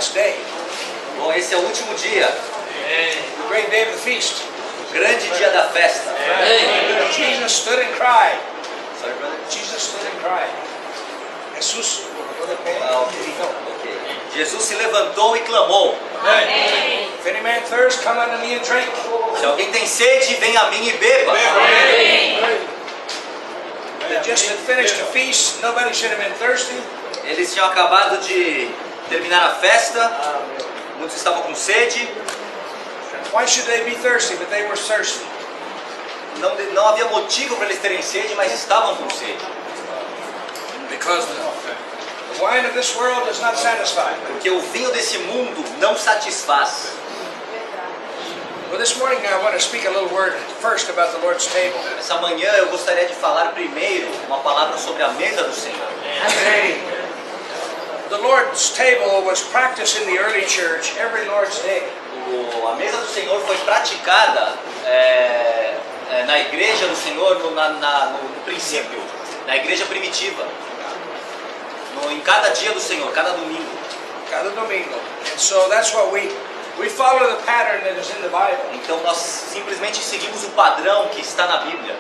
last day. Bom, esse é o último dia, The great day of the feast. o grande dia da festa. Jesus stood and cried. Sorry, brother? Jesus stood and cried. Jesús. Ok. Jesus se levantou e clamou. If any man thirst, come unto me and drink. Se alguém tem sede, venha a mim e beba. They just had finished the feast. Nobody should have been thirsty. Eles tinham acabado de terminar a festa, muitos estavam com sede. Why should they be thirsty? But they were thirsty. Não havia motivo para eles terem sede, mas estavam com sede. Because the wine of this world does not satisfy. Porque o vinho desse mundo não satisfaz. Well, this morning I want to speak a little word first about the Lord's table. Essa manhã eu gostaria de falar primeiro uma palavra sobre a mesa do Senhor. The Lord's table was practiced in the early church every Lord's Day. A mesa do Senhor foi praticada na igreja do Senhor no princípio, na igreja primitiva. Em cada dia do Senhor, cada domingo. Cada domingo. And so that's what we follow the pattern that is in the Bible. Então nós simplesmente seguimos o padrão que está na Bíblia.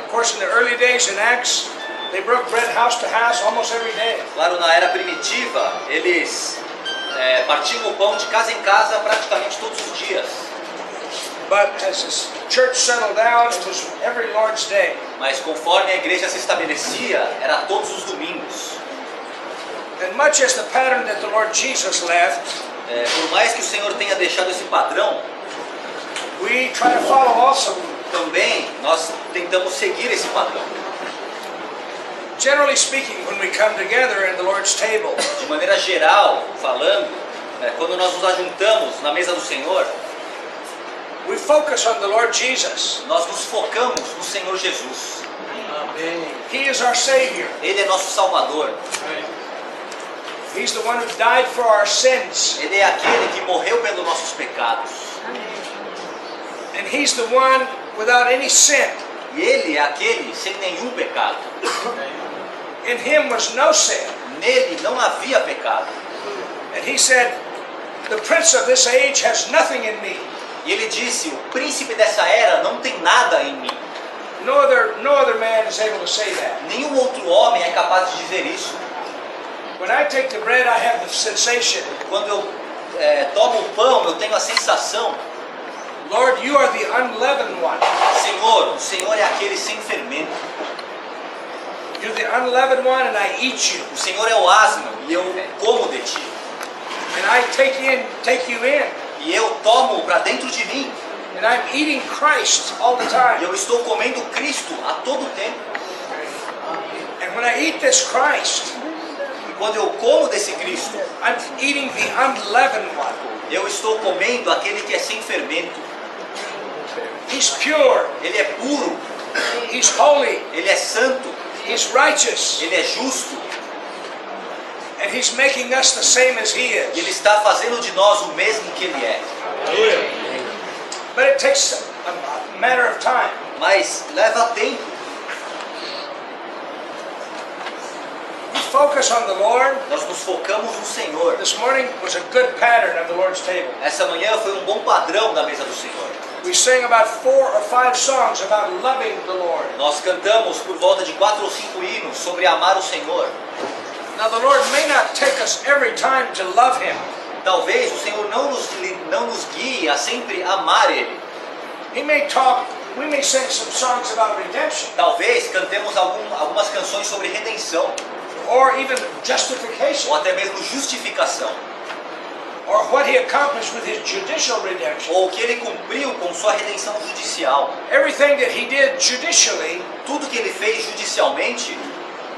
Of course, in the early days in Acts, they broke bread house to house almost every day. Claro, na era primitiva, eles partiam o pão de casa em casa praticamente todos os dias. But as the church settled down, it was every Lord's Day. Mas conforme a igreja se estabelecia, era todos os domingos. And much as the pattern that the Lord Jesus left, por mais que o Senhor tenha deixado esse padrão, we try to follow also. Também nós tentamos seguir esse padrão. Generally speaking, when we come together in the Lord's table, de maneira geral, falando, quando nós nos ajuntamos na mesa do Senhor, we focus on the Lord Jesus. Nós nos focamos no Senhor Jesus. He is our Savior. Ele é nosso Salvador. He's the one who died for our sins. Ele é aquele que morreu pelos nossos pecados. And He's the one without any sin. E Ele é aquele sem nenhum pecado. In Him was no sin. Nele não havia pecado. And He said, the prince of this age has nothing in me. E Ele disse, o príncipe dessa era não tem nada em mim. No other man is able to say that. Nenhum outro homem é capaz de dizer isso. When I take the bread, I have the sensation. Quando eu tomo o pão, eu tenho a sensação. Lord, you are the unleavened one. Senhor, o Senhor é aquele sem fermento. You're the unleavened one, and I eat you. O Senhor é o asno e eu como de ti. And I take you in. E eu tomo para dentro de mim. And I'm eating Christ all the time. E eu estou comendo Cristo a todo tempo. And when I eat this Christ, quando eu como desse Cristo, I'm eating the unleavened one. Eu estou comendo aquele que é sem fermento. He's pure. Ele é puro. He's holy. Ele é santo. He's righteous. Ele é justo. And He's making us the same as He is. E Ele está fazendo de nós o mesmo que Ele é. But it takes a matter of time. Mas leva tempo. Focus on the Lord. Nós nos focamos no Senhor. This morning was a good pattern of the Lord's table. Essa manhã foi um bom padrão da mesa do Senhor. We sang about 4 or 5 songs about loving the Lord. Nós cantamos por volta de 4 ou 5 hinos sobre amar o Senhor. Now the Lord may not take us every time to love Him. Talvez o Senhor não nos guie a sempre amar Ele. We may sing some songs about redemption. Talvez cantemos algumas canções sobre redenção. Or even justification. Ou até mesmo justificação. Or what He accomplished with His judicial redemption. Ou o que Ele cumpriu com sua redenção judicial. Everything that He did judicially, tudo que Ele fez judicialmente,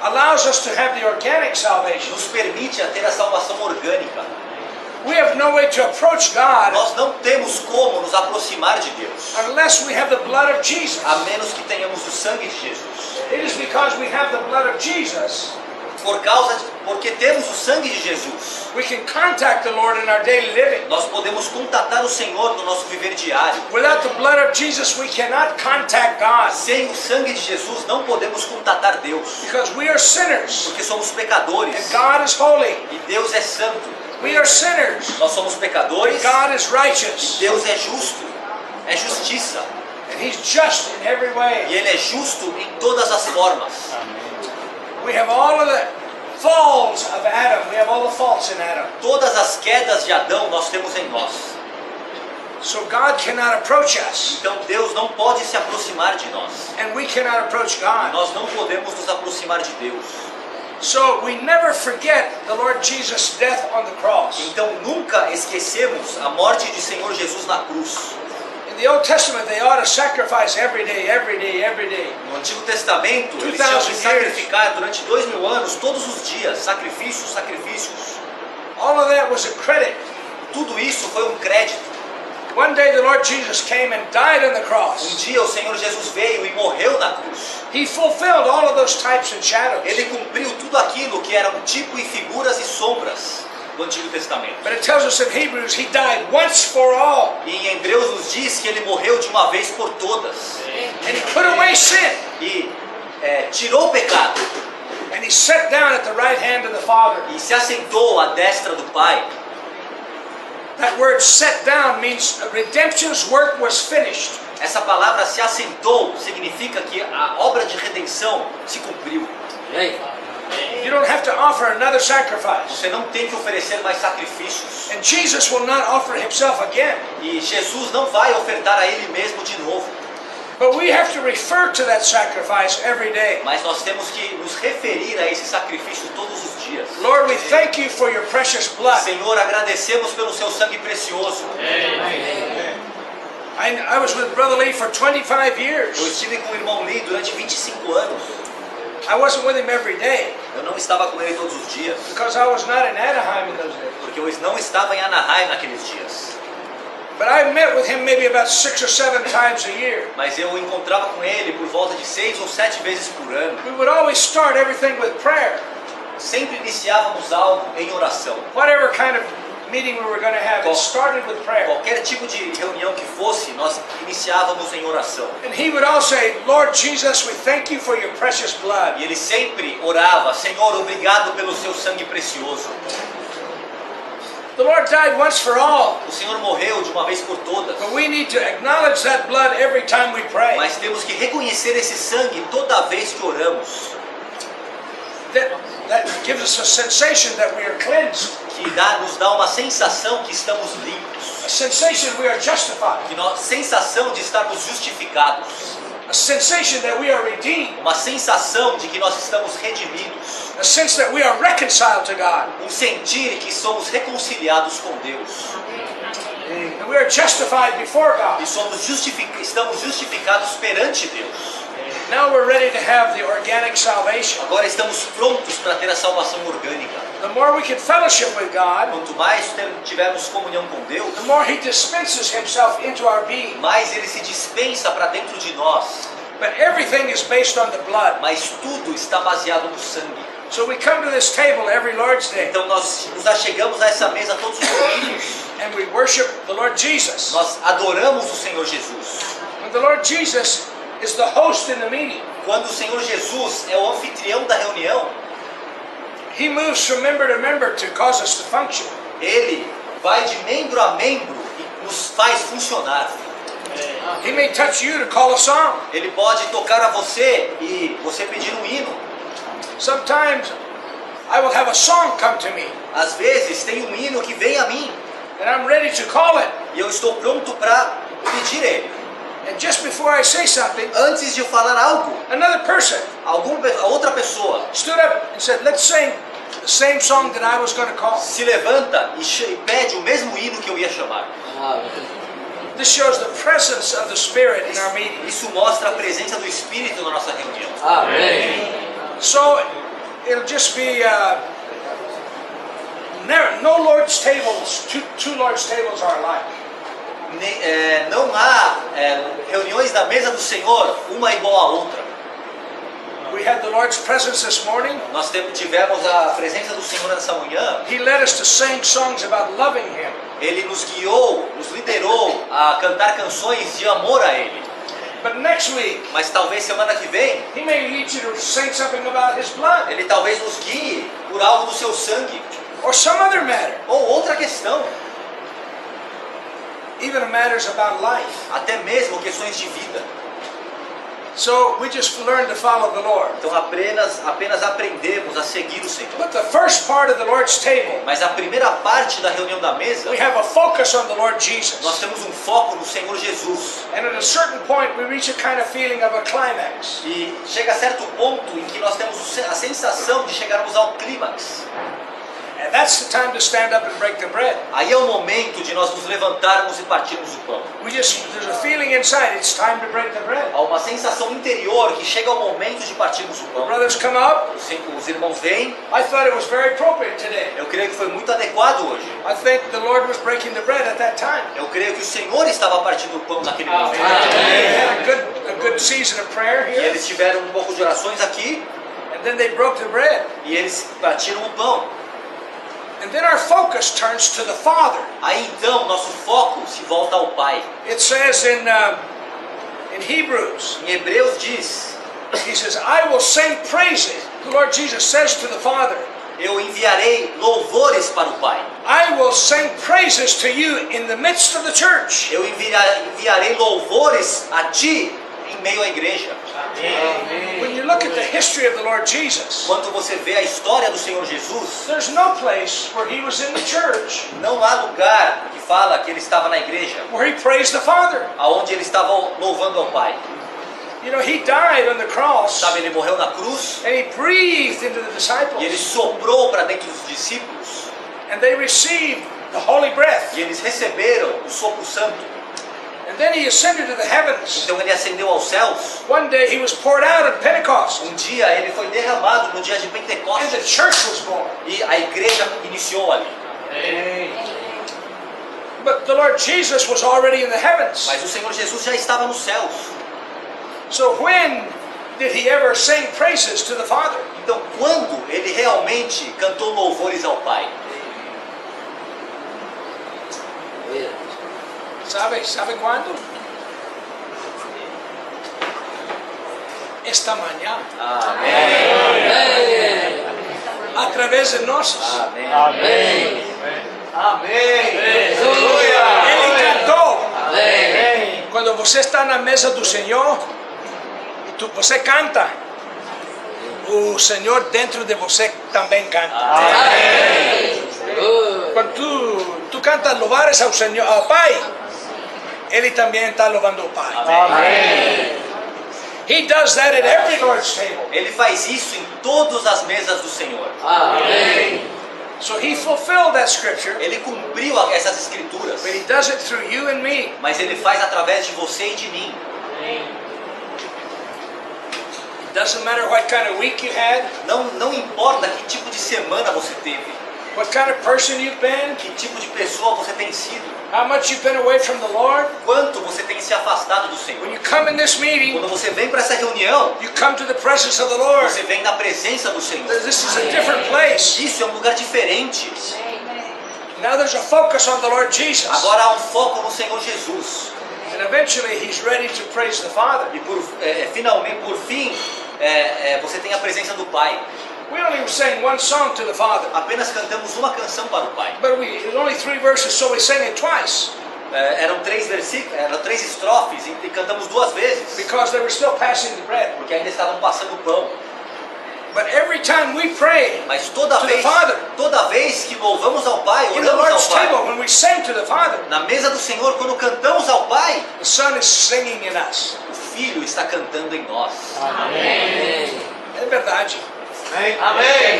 allows us to have the organic salvation. Nos permite a ter a salvação orgânica. We have no way to approach God. Nós não temos como nos aproximar de Deus. Unless we have the blood of Jesus. A menos que tenhamos o sangue de Jesus. It is because we have the blood of Jesus. Porque temos o sangue de Jesus. We can contact the Lord in our daily living. Nós podemos contatar o Senhor no nosso viver diário. Without the blood of Jesus, we cannot contact God. Sem o sangue de Jesus, não podemos contatar Deus. Because we are sinners. Porque somos pecadores. And God is holy. E Deus é santo. We are sinners. Nós somos pecadores. God is righteous. Deus é justo, é justiça. And He's just in every way. E Ele é justo em todas as formas. We have all of the falls of Adam. We have all the faults in Adam. Todas as quedas de Adão nós temos em nós. So God cannot approach us. Então Deus não pode se aproximar de nós. And we cannot approach E God. nós não podemos nos aproximar de Deus. So we never forget the Lord Jesus' death on the cross. Então nunca esquecemos a morte de Senhor Jesus na cruz. In the Old Testament, they ought to sacrifice every day, every day, every day. No Antigo Testamento, eles 2000 tinham que years. sacrificar durante 2000 anos, todos os dias, sacrifícios, sacrifícios. All of that was a credit. Tudo isso foi um crédito. One day the Lord Jesus came and died on the cross. Dia o Senhor Jesus veio e morreu na cruz. He fulfilled all of those types and shadows. Ele cumpriu tudo aquilo que eram tipo e figuras e sombras do Antigo Testamento. But it tells us in Hebrews, He died once for all. E em Hebreus nos diz que ele morreu de uma vez por todas. And He put away sin. E tirou o pecado. And He sat down at the right hand of the Father. E se assentou à destra do Pai. That word "set down" means redemption's work was finished. Essa palavra se assentou significa que a obra de redenção se cumpriu. You don't have to offer another sacrifice. Você não tem que oferecer mais sacrifícios. And Jesus will not offer Himself again. E Jesus não vai ofertar a Ele mesmo de novo. But we have to refer to that sacrifice every day. Mas nós temos que nos referir a esse sacrifício todos os dias. Lord, we thank You for Your precious blood. Senhor, agradecemos pelo seu sangue precioso. I was with Brother Lee for 25 years. Eu estive com o irmão Lee durante 25 anos. I wasn't with him every day Eu não estava com ele todos os dias, because I was not in Anaheim in those days. porque eu não estava em Anaheim naqueles dias. But I met with him maybe about 6 or 7 times a year. Mas eu encontrava com ele por volta de 6 ou 7 vezes por ano. We would always start everything with prayer. Sempre iniciávamos algo em oração. Whatever kind of meeting we were going to have, it started with prayer. Qualquer tipo de reunião que fosse, nós iniciávamos em oração. And he would all say, Lord Jesus, we thank You for Your precious blood. E ele sempre orava, Senhor, obrigado pelo seu sangue precioso. The Lord died once for all, O Senhor morreu de uma vez por todas. but we need to acknowledge that blood every time we pray. Mas temos que reconhecer esse sangue toda vez que oramos. That gives us a sensation that we are cleansed, Que nos dá uma sensação que estamos limpos. a sensation we are justified, Sensação de estarmos justificados. a sensation that we are redeemed, Uma sensação de que nós estamos redimidos. a sense that we are reconciled to God, Um sentir que somos reconciliados com Deus. and we are justified before God. E estamos justificados perante Deus. Now we're ready to have the organic salvation. Agora estamos prontos para ter a salvação orgânica. The more we can fellowship with God, Quanto mais tivermos comunhão com Deus, the more He dispenses Himself into our being. mais Ele se dispensa para dentro de nós. But everything is based on the blood. Mas tudo está baseado no sangue. So we come to this table every Lord's Day Então nós nos achegamos a essa mesa todos os domingos. and we worship the Lord Jesus. Nós adoramos o Senhor Jesus. When the Lord Jesus is the host in the meeting, Quando o Senhor Jesus é o anfitrião da reunião, He moves from member to member to cause us to function. Ele vai de membro a membro e nos faz funcionar. He may touch you to call a song. Ele pode tocar a você e você pedir um hino. Sometimes I will have a song come to me Às vezes tem um hino que vem a mim and I'm ready to call it. e eu estou pronto para pedir ele. And just before I say something, Antes de eu falar algo, another person a outra pessoa stood up and said, let's sing the same song that I was going to call. se levanta e pede o mesmo hino que eu ia chamar. This shows the presence of the Spirit in our meeting. Isso mostra a presença do Espírito na nossa reunião. So it'll just be no Lord's tables, two Lord's tables are alike. Não há reuniões da mesa do Senhor uma igual à outra. We had the Lord's presence this morning. Nós tivemos a presença do Senhor nessa manhã. He led us to sing songs about loving Him. Ele nos guiou, nos liderou a cantar canções de amor a Ele. But next week, Mas talvez semana que vem, He may lead you to sing something about His blood. Ele talvez nos guie por algo do seu sangue. or some other matter, ou outra questão, even matters about life. até mesmo questões de vida. So we just learn to follow the Lord. Então apenas aprendemos a seguir o Senhor. But the first part of the Lord's table, Mas a primeira parte da reunião da mesa, we have a focus on the Lord Jesus. nós temos um foco no Senhor Jesus. And at a certain point, we reach a kind of feeling of a climax. E chega a certo ponto em que nós temos a sensação de chegarmos ao clímax. And that's the time to stand up and break the bread. Aí é o momento de nós nos levantarmos e partirmos o pão. There's a feeling inside, it's time to break the bread. Há uma sensação interior que chega ao momento de partirmos o pão. Brothers come up. Os irmãos vêm. I thought it was very appropriate today. Eu creio que foi muito adequado hoje. I think the Lord was breaking the bread at that time. Eu creio que o Senhor estava partindo o pão naquele momento. They had a good season of prayer E here. eles tiveram um pouco de orações aqui. And then they broke the bread. E eles partiram o pão. And then our focus turns to the Father. Aí então nosso foco se volta ao Pai. It says in Hebrews, Em Hebreus diz: he says, I will sing praises. The Lord Jesus says to the Father, eu enviarei louvores para o Pai. I will sing praises to you in the midst of the church. Eu enviarei louvores a ti em meio à igreja. When you look at the history of the Lord Jesus, Quando você vê a história do Senhor Jesus, there's no place where he was in the church não há lugar que fala que ele estava na igreja where he praised the Father. aonde ele estava louvando ao Pai. You know, he died on the cross Sabe, ele morreu na cruz and he breathed into the e ele disciples soprou para dentro dos discípulos and they received the holy breath. e eles receberam o sopro santo. And then he ascended to the heavens. Então ele ascendeu aos céus. One day he was poured out at Pentecost Um dia ele foi derramado no dia de and the Pentecostes church was born. e a igreja iniciou ali. But the Lord Jesus was already in the heavens. Mas o Senhor Jesus já estava nos céus. So when did he ever sing praises to the Father? Então quando ele realmente cantou louvores ao Pai? ¿Sabe cuándo? Esta mañana. Amém. A través de nosotros. Amém. Ele cantou. Amém. Quando você está na mesa do Senhor, você canta. O Senhor dentro de você também canta. Quando tu canta louvares ao Senhor, ao Pai, Ele também está louvando o Pai. He does that at every Lord's table. Ele faz isso em todas as mesas do Senhor. So he fulfilled that scripture, Ele cumpriu essas escrituras, but he does it through you and me. mas ele faz através de você e de mim. It doesn't matter what kind of week you had, Não importa que tipo de semana você teve, what kind of person you've been, que tipo de pessoa você tem sido, how much you've been away from the Lord. quanto você tem se afastado do Senhor. When you come in this meeting, Quando você vem para essa reunião, you come to the presence of the Lord. você vem na presença do Senhor. This is a different place. Isso é um lugar diferente. Now there's a focus on the Lord Jesus. Agora há um foco no Senhor Jesus. And eventually he's ready to praise the Father. E finalmente, por fim, você tem a presença do Pai. We only sang one song to the Father, Apenas cantamos uma canção para o Pai. but it was only 3 verses, so we sang it twice Eram 3 versículos, eram 3 estrofes e cantamos 2 vezes, because they were still passing the bread. porque ainda estavam passando o pão. But every time we pray Mas toda to the vez, Father, toda vez que louvamos ao Pai, in the oramos Lord's ao Pai, table, when we sing to the Father, na mesa do Senhor, quando cantamos ao Pai, the Son is singing in us. o Filho está cantando em nós. É verdade. Amém.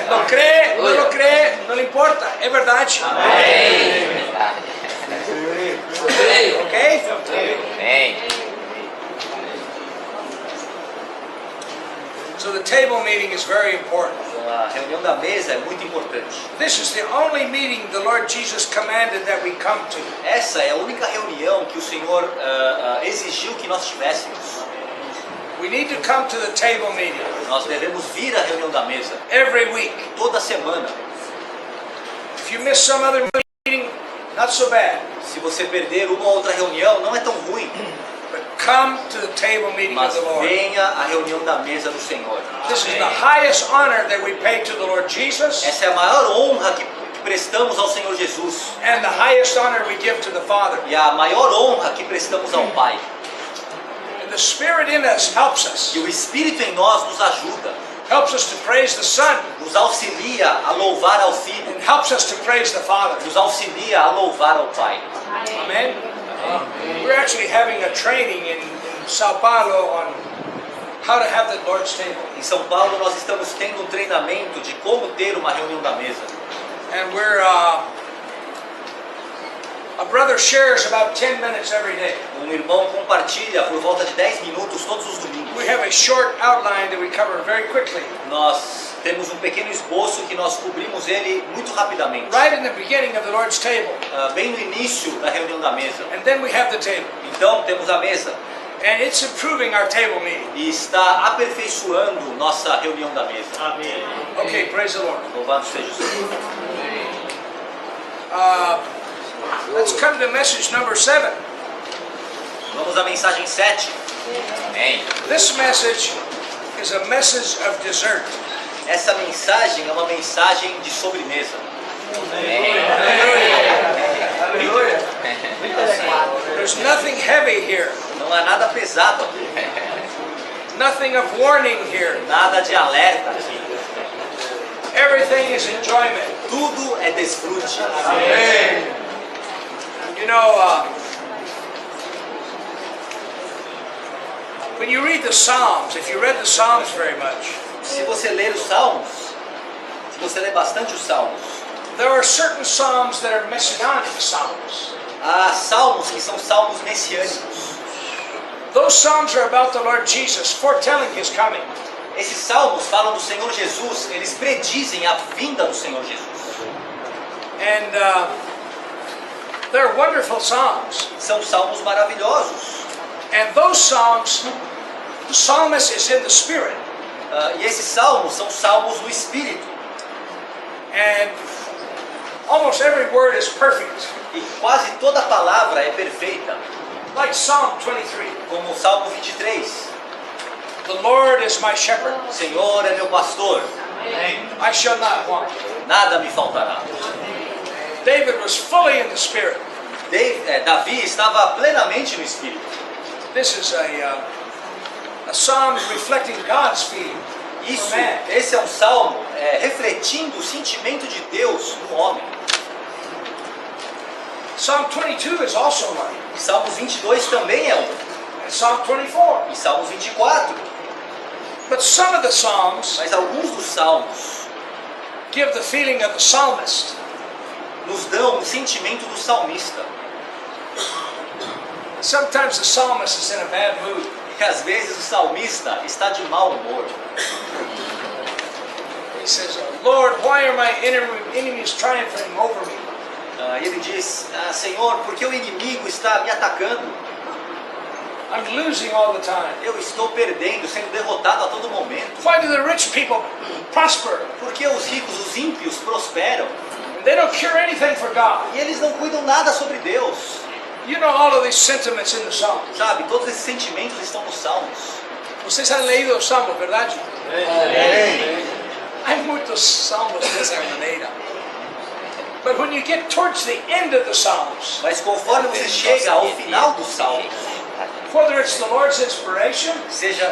Não crê, não crê, não importa. É verdade. Ok? Amém. So the table meeting is very important. Então, a reunião da mesa é muito importante. This is the only meeting the Lord Jesus commanded that we come to. Essa é a única reunião que o Senhor exigiu que nós tivéssemos. We need to come to the table meeting Nós devemos vir à reunião da mesa every week. toda semana. If you miss some other meeting, not so bad. Se você perder uma ou outra reunião, não é tão ruim. But come to the table meeting of mas the Lord. venha à reunião da mesa do Senhor. This is the highest honor that we pay to the Lord Jesus, Essa é a maior honra que prestamos ao Senhor Jesus and the highest honor we give to the Father. e a maior honra que prestamos ao Pai. And the Spirit in us helps us. E o Espírito em nós nos ajuda, Helps us to praise the Son, nos auxilia a louvar ao Filho, and helps us to praise the Father. nos auxilia a louvar ao Pai. Amen. We're actually having a training in Sao Paulo on how to have the Lord's table. Em São Paulo nós estamos tendo um treinamento de como ter uma reunião da mesa. And we're, a brother shares about 10 minutes every day. Um irmão compartilha por volta de 10 minutos todos os domingos. We have a short outline that we cover very quickly. Nós temos um pequeno esboço que nós cobrimos ele muito rapidamente. Right in the beginning of the Lord's table. Bem no início da reunião da mesa. And then we have the table. Então temos a mesa. And it's improving our table meeting. E está aperfeiçoando nossa reunião da mesa. Amém. Okay, praise the Lord. Louvado seja o Senhor. Let's come to message number 7. Vamos à mensagem 7. Amém. This message is a message of dessert. Essa mensagem é uma mensagem de sobremesa. Amém. Hallelujah. There's nothing heavy here. Não há nada pesado aqui. Nothing of warning here. Nada de alerta aqui. Everything is enjoyment. Tudo é desfrute. Amen. You know, when you read the Psalms, if you read the Psalms very much, Se você ler os Salmos, se você ler bastante os Salmos, there are certain Psalms that are messianic Psalms. há salmos que são salmos messiânicos. Those Psalms are about the Lord Jesus, foretelling His coming. Esses salmos falam do Senhor Jesus, eles predizem a vinda do Senhor Jesus. And they're wonderful Psalms. São salmos maravilhosos. And those Psalms, the psalmist is in the Spirit. E esses salmos são salmos do Espírito. And almost every word is perfect. E quase toda palavra é perfeita. Like Psalm 23. Como o Salmo 23. The Lord is my shepherd. O Senhor é meu pastor. I shall not want. Nada me faltará. David was fully in the Spirit. Davi estava plenamente no Espírito. This is a psalm reflecting God's feeling. Esse é um salmo refletindo o sentimento de Deus no homem. Psalm 22 is also one. Salmos 22 também é um. And Psalm 24. E Salmos 24. But some of the Psalms Mas alguns dos salmos give the feeling of the psalmist. nos dão o sentimento do salmista. Sometimes the psalmist is in a bad mood. E às vezes o salmista está de mau humor. He says, Lord, why are my enemies triumphing over me? Ele diz, Senhor, por que o inimigo está me atacando? I'm losing all the time. Eu estou perdendo, sendo derrotado a todo momento. Why do the rich people prosper? Por que os ricos, os ímpios, prosperam? And they don't care anything for God. E eles não cuidam nada sobre Deus. You know all of these sentiments in the Psalms. Sabe, todos esses sentimentos estão nos salmos. Vocês han leído os Salmos, verdade? Há muitos salmos dessa maneira. But when you get towards the end of the Psalms, Mas conforme você chega ao final dos salmos, whether it's the Lord's inspiration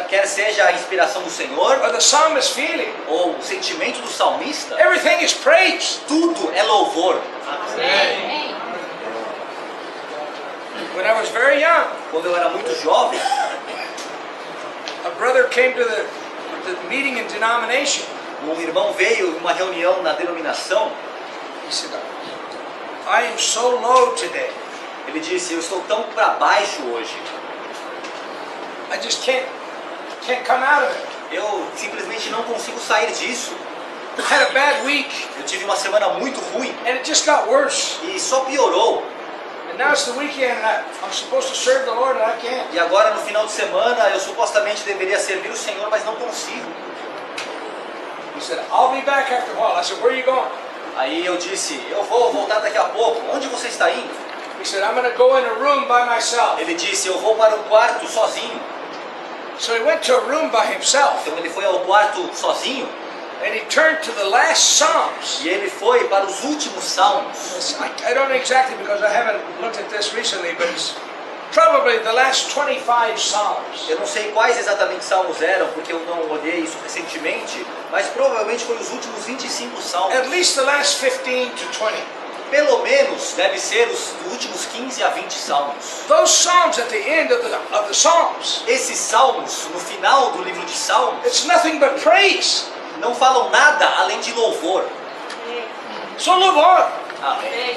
quer seja a inspiração do Senhor or the psalmist's feeling, ou o sentimento do salmista, everything is praise. tudo é louvor. When I was very young, Quando eu era muito jovem, a brother came to the meeting in denomination. um irmão veio em uma reunião na denominação. He said, I am so low today. Ele disse, eu estou tão para baixo hoje. I just can't come out of it. Eu simplesmente não consigo sair disso. I had a bad week, Eu tive uma semana muito ruim and it just got worse. e só piorou. And now it's the weekend, and I'm supposed to serve the Lord, and I can't. E agora no final de semana eu supostamente deveria servir o Senhor, mas não consigo. He said, I'll be back after a while. I said, where are you going? Aí eu disse, eu vou voltar daqui a pouco. Onde você está indo? He said, I'm going to go in a room by myself. Ele disse, eu vou para um quarto sozinho. So he went to a room by himself, Então ele foi ao quarto sozinho and he turned to the last Psalms. e ele foi para os últimos salmos. I don't know exactly because I haven't looked at this recently, but it's probably the last 25 Psalms. Eu não sei quais exatamente salmos eram, porque eu não olhei isso recentemente, mas provavelmente foi os últimos 25 salmos. At least the last 15 to 20. Pelo menos deve ser os últimos 15 a 20 salmos. Those Psalms at the end of the Psalms, Esses salmos, no final do livro de Salmos, it's nothing but praise. não falam nada além de louvor. So louvor. Amém.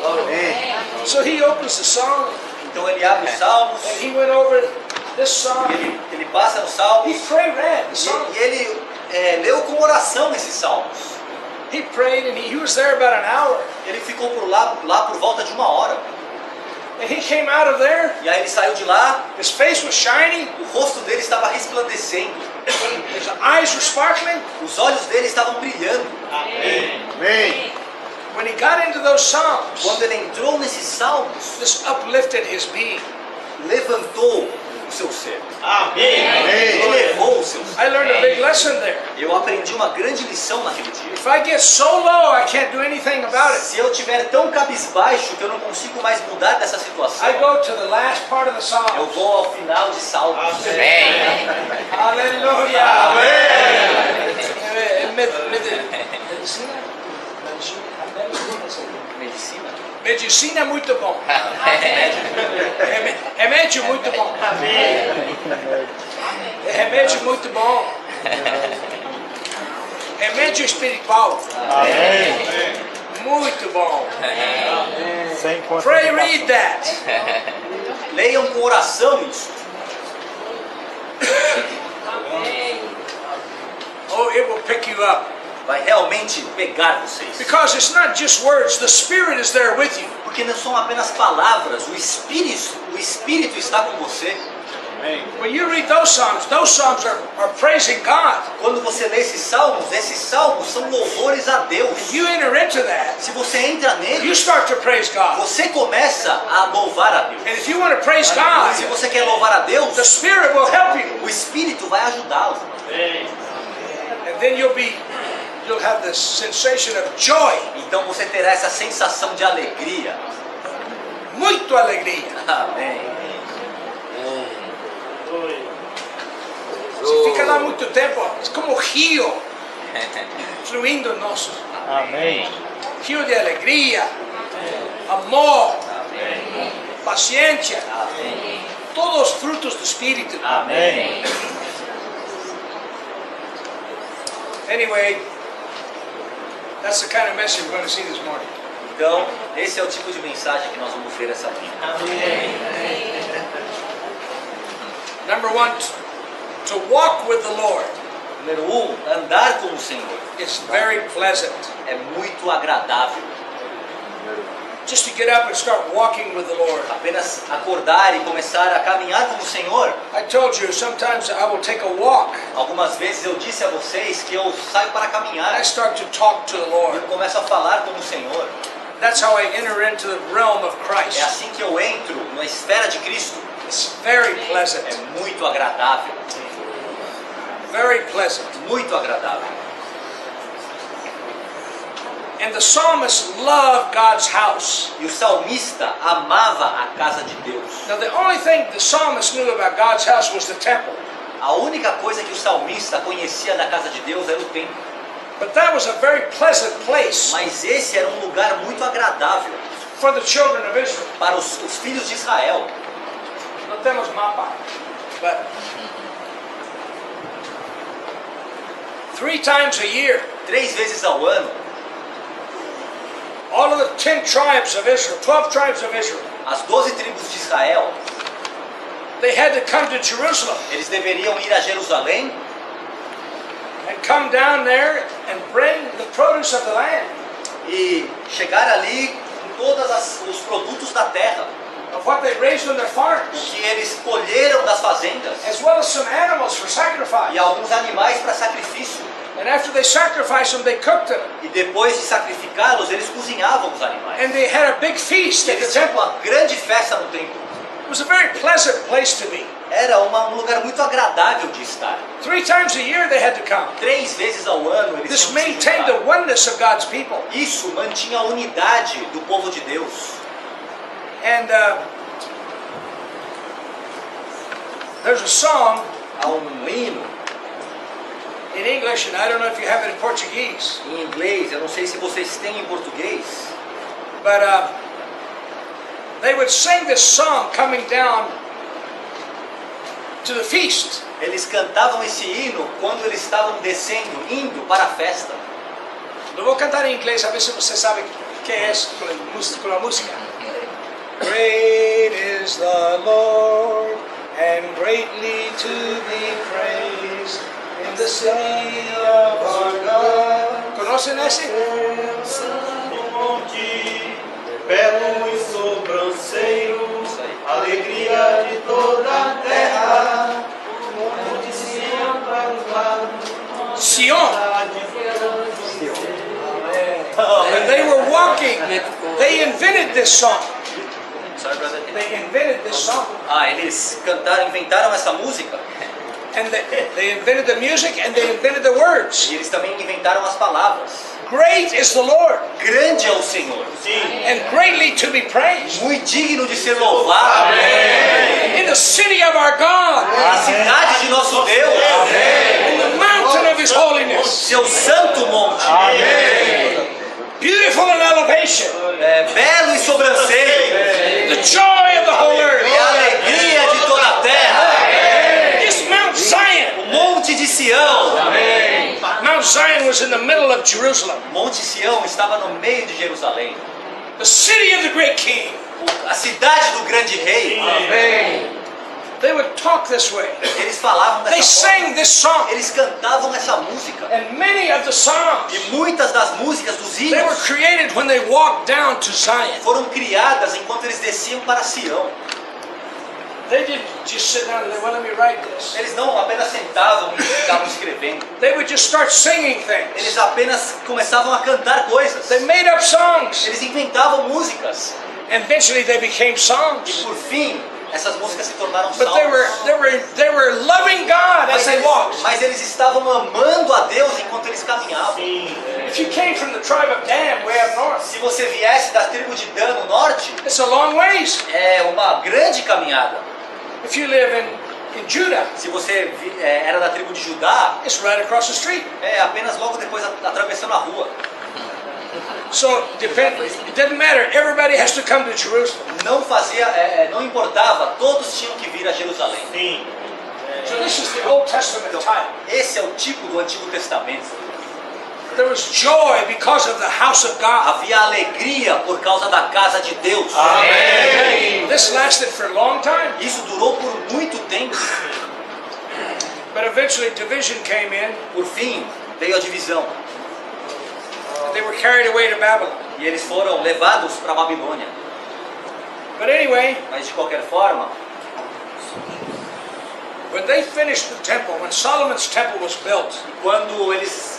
So he opens the Psalm, Então ele abre os salmos, and he went over this Psalm. ele passa nos salmos He prayed, read the Psalm. e ele leu com oração esses salmos. He prayed, and he was there about an hour. Ele ficou por lá por volta de 1 hora. And he came out of there. E aí ele saiu de lá, His face was shining. o rosto dele estava resplandecendo, His eyes were sparkling. os olhos dele estavam brilhando. Amém. When he got into those Psalms, Quando ele entrou nesses salmos, this uplifted his being. levantou o seu ser, Amém. elevou o seu ser. I learned a big lesson there. Eu aprendi uma grande lição naquele dia. If I get so low, I can't do anything about it. Se eu estiver tão cabisbaixo que eu não consigo mais mudar dessa situação, I go to the last part of the eu Psalm. vou ao final de Salmos. Hallelujah. Medicina? Medicina é muito bom. Remédio muito bom. Remédio muito bom. Remédio espiritual. Muito bom. Sem Pray, read that. Leiam com oração isso. Oh, it will pick you up. Vai realmente pegar vocês. Because it's not just words, the Spirit is there with you. Porque não são apenas palavras, o Espírito está com você. When you read those Psalms are praising God. Quando você lê esses salmos são louvores a Deus. You enter into that, Se você entra you nele, start to praise God. você começa a louvar a Deus. And if you want to praise Se God, você quer louvar a Deus, the Spirit will help you. o Espírito vai ajudá-lo. And then you'll have this sensation of joy. Então você terá essa sensação de alegria. Muito alegria. Amém. Se fica lá muito tempo, é como rio fluindo nosso. Amém. Rio de alegria, amor, paciência, todos os frutos do Espírito. Amém. Anyway, that's the kind of message we're going to see this morning. Então, esse é o tipo de mensagem que nós vamos ver essa manhã. Number one, to walk with the Lord Número 1, andar com o Senhor is very pleasant. é muito agradável. Just to get up and start walking with the Lord. Apenas acordar e começar a caminhar com o Senhor. I told you sometimes I will take a walk Algumas vezes eu disse a vocês que eu saio para and caminhar I start to talk to the e Lord. eu começo a falar com o Senhor. That's how I enter into the realm of É Christ. assim que eu entro na esfera de Cristo. It's very pleasant. É muito agradável. Very pleasant. Muito agradável. And the psalmist loved God's house. E o salmista amava a casa de Deus. Now the only thing the psalmist knew about God's house was the temple. A única coisa que o salmista conhecia da casa de Deus era o templo. But that was a very pleasant place Mas esse era um lugar muito agradável for the children of Israel. para os filhos de Israel. Não temos mapa, but 3 times a year, 3 vezes ao ano, all of the 10 tribes of Israel, 12 tribes of Israel, as 12 tribos de Israel, they had to come to Jerusalem eles deveriam ir a Jerusalém and come down there and bring the produce of the land, e chegar ali com todos os produtos da terra, of what they raised on their o farms, que eles colheram das fazendas, as well as some animals for e sacrifice. alguns animais para sacrifício. And after they sacrificed them, they cooked them. E depois de sacrificá-los, eles cozinhavam os animais. And they had a big feast E at the eles tinham temple. uma grande festa no templo. It was a very pleasant place to be. Era um lugar muito agradável de estar. 3 times a year they had to come. 3 vezes ao ano eles This tinham que se maintained the juntar. oneness of God's people. Isso mantinha a unidade do povo de Deus. And there's a song Há um hino in English, and I don't know if you have it in Portuguese, em inglês, eu não sei se vocês têm em português, but they would sing this song coming down to the feast. eles cantavam esse hino quando eles estavam descendo, indo para a festa. Lo vou cantar em inglês, a ver se você sabe o que é isso com a música. Great is the Lord, and greatly to be praised in the city of our God. Conhecem esse? No monte, belo e sobranceiro, alegria de toda a terra. O monte Sião para os lados, Sion. And they were walking. They invented this song. Sorry, brother. They invented this song. Eles inventaram essa música And they invented the music and they invented the words. e eles também inventaram as palavras. Great is the Lord Grande é o Senhor, and greatly to be praised. muito digno de ser louvado. In the city of our God, A cidade de nosso Deus, in the mountain of His holiness, seu santo monte, beautiful in elevation, belo e sobranceiro, the joy of the whole e a earth. alegria de toda a terra. This Mount Zion. O Monte de Sião. Mount Zion was in the middle of Jerusalem, Monte Sião estava no meio de Jerusalém, the city of the great King. a cidade do grande rei. They would talk this way. Eles falavam They dessa sang forma. this song. Eles cantavam essa música. And many of the songs, E muitas das músicas dos they were hinos created when they walked down to Zion. foram criadas enquanto eles desciam para Sião. They didn't just sit down and say, well, let me write this. Eles não apenas sentavam e ficavam escrevendo. They would just start singing things. Eles apenas começavam a cantar coisas. They made up songs. Eles inventavam músicas. And eventually they became E songs. por fim, essas músicas se tornaram But they salmos. were loving God as they walked. Mas eles estavam amando a Deus enquanto eles caminhavam. If you came from the tribe of Dan way up north, Se você viesse da tribo de Dan no norte, it's a long ways. é uma grande caminhada. If you live in Judah, Se você era da tribo de Judá, it's right across the street. é apenas logo depois atravessando a rua. So it doesn't matter. Everybody has to come to Jerusalem. Não importava, todos tinham que vir a Jerusalém. sim. So this is the Old Testament type. Esse é o tipo do Antigo Testamento. There was joy because of the house of God. Havia alegria por causa da casa de Deus. This lasted for a long time, Isso durou por muito tempo. but eventually division came in, Por fim, veio a divisão. and they were carried away to Babylon. E eles foram levados para a Babilônia. But anyway, Mas de qualquer forma, when they finished the temple, when Solomon's temple was built, quando eles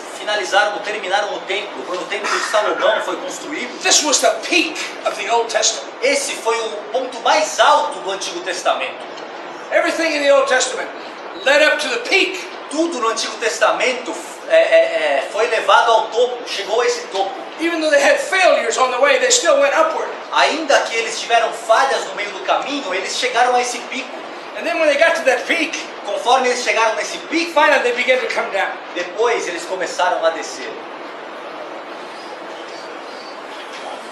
terminaram o templo, quando o templo de Salomão foi construído, this was the peak of the Old Testament. esse foi o ponto mais alto do Antigo Testamento. Everything in the Old Testament led up to the peak. Tudo no Antigo Testamento foi levado ao topo, chegou a esse topo. Even though they had failures on the way, they still went upward. Ainda que eles tiveram falhas no meio do caminho, eles chegaram a esse pico. And then when they got to that peak, Conforme eles chegaram nesse pico, finally they began to come down. depois eles começaram a descer.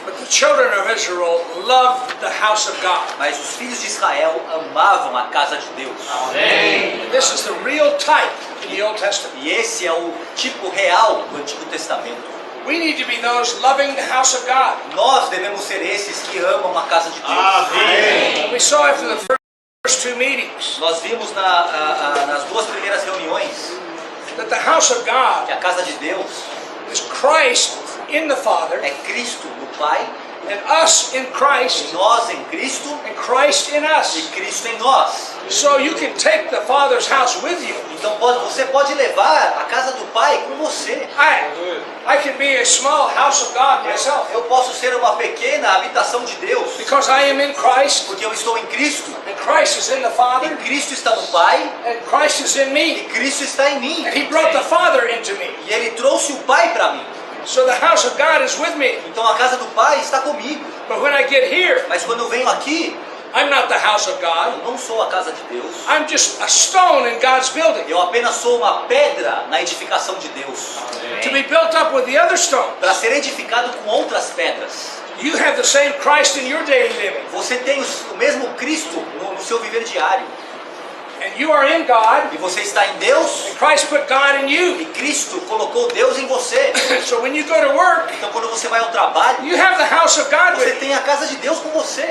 But the children of Israel loved the house of God. Mas os filhos de Israel amavam a casa de Deus. And this is the real type in the Old Testament. E esse é o tipo real do Antigo Testamento. We need to be those loving the house of God. Nós devemos ser esses que amam a casa de Deus. Amém. We saw after the first 2 meetings Nós vimos nas 2 primeiras reuniões that the house of God que a casa de Deus is Christ in the Father é Cristo no Pai and us in Christ, nós em Cristo and Christ in e us. Cristo em nós. So you can take the Father's house with you. Então você pode levar a casa do Pai com você. I can be a small house of God myself Eu posso ser uma pequena habitação de Deus, because I am in Christ, porque eu estou em Cristo, and Christ is in the e Father, Cristo está no Pai, and Christ is in e me, Cristo está em mim. and He brought the Father into me. E Ele trouxe o Pai para mim. So the house of God is with me. Então a casa do Pai está comigo. But when I get here, Mas quando eu venho aqui, I'm not the house of God. eu não sou a casa de Deus. I'm just a stone in God's building Eu apenas sou uma pedra na edificação de Deus, to be built up with the other stones. para ser edificado com outras pedras. You have the same Christ in your daily living, Você tem o mesmo Cristo no seu viver diário. and you are in God, E você está em Deus, and Christ put God in you. e Cristo colocou Deus em você. So when you go to work, Então quando você vai ao trabalho, you have the house of God você with you. tem a casa de Deus com você.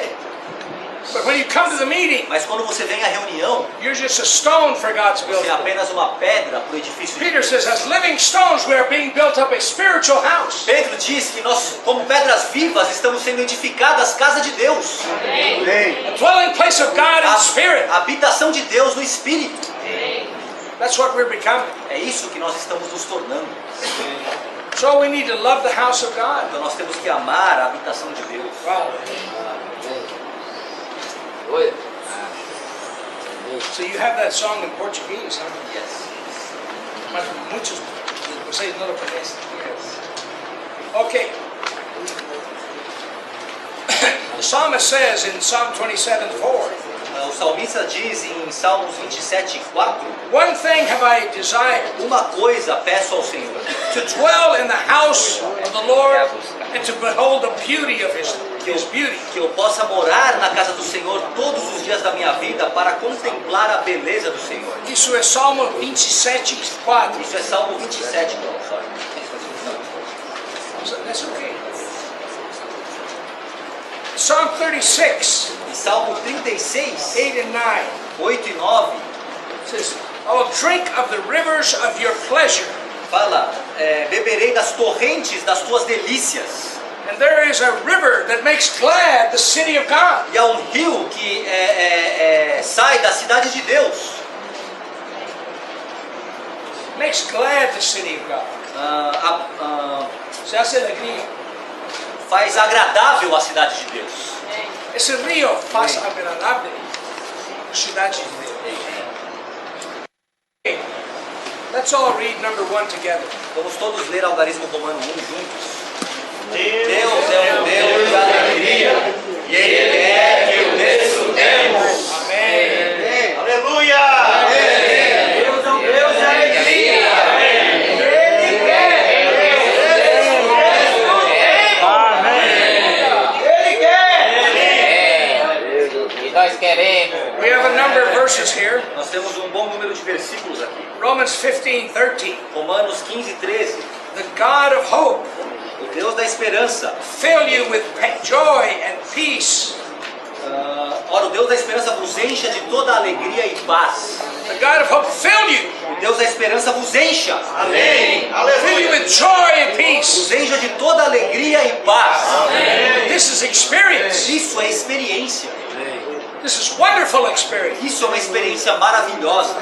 But when you come to the meeting, Mas quando você vem à reunião, you're just a stone for God's você building. é apenas uma pedra para o edifício de Peter Deus. says, as living stones, we are being built up a spiritual house. Pedro diz que nós, como pedras vivas, estamos sendo edificadas casa de Deus. A dwelling place of God in spirit. A habitação de Deus no Espírito. That's what we're becoming. É isso que nós estamos nos tornando. So we need to love the house of God. Então nós temos que amar a habitação de Deus. Wow. So you have that song in Portuguese, huh? Yes. Mas muitos vocês não conhecem. Okay. The psalmist says in Psalm 27:4, O salmista diz em Salmos 27:4, one thing have I desired, uma coisa peço ao Senhor, to dwell in the house of the Lord and to behold the beauty of His beauty. que eu possa morar na casa do Senhor todos os dias da minha vida para contemplar a beleza do Senhor. Isso é Salmo 27:4. Isso é Salmo 27, não, sorry. That's okay. Psalm 36, Em Salmo 36, 8 and 9 8 e 9, says, "Oh, drink of the rivers of your pleasure." fala, beberei das torrentes das tuas delícias. And there is a river that makes glad the city of God. E há um rio que sai da cidade de Deus. Makes glad the city of God. Se hace alegria. Faz agradável a cidade de Deus. Esse rio faz agradável a cidade de Deus. Okay. Let's all read number 1 together. Vamos todos ler Algarismo Romano 1 juntos. Deus Deus é um Deus de alegria e Ele quer que o desfrutemos. Amém. Aleluia! Deus é um Deus de alegria. Ele quer. E nós queremos. We have a number of verses here. Nós temos um bom número de versículos aqui. Romans 15:13. Romanos 15:13. The God of hope O Deus da esperança. fill you with joy and peace. Ora, o Deus da esperança vos encha de toda alegria e paz. The God of hope fill you. O Deus da esperança vos encha. Amém! Fill you Aleluia! with joy and peace. Vos encha de toda alegria e paz. This is experience. Isso é experiência. This is wonderful experience. Isso é uma experiência maravilhosa.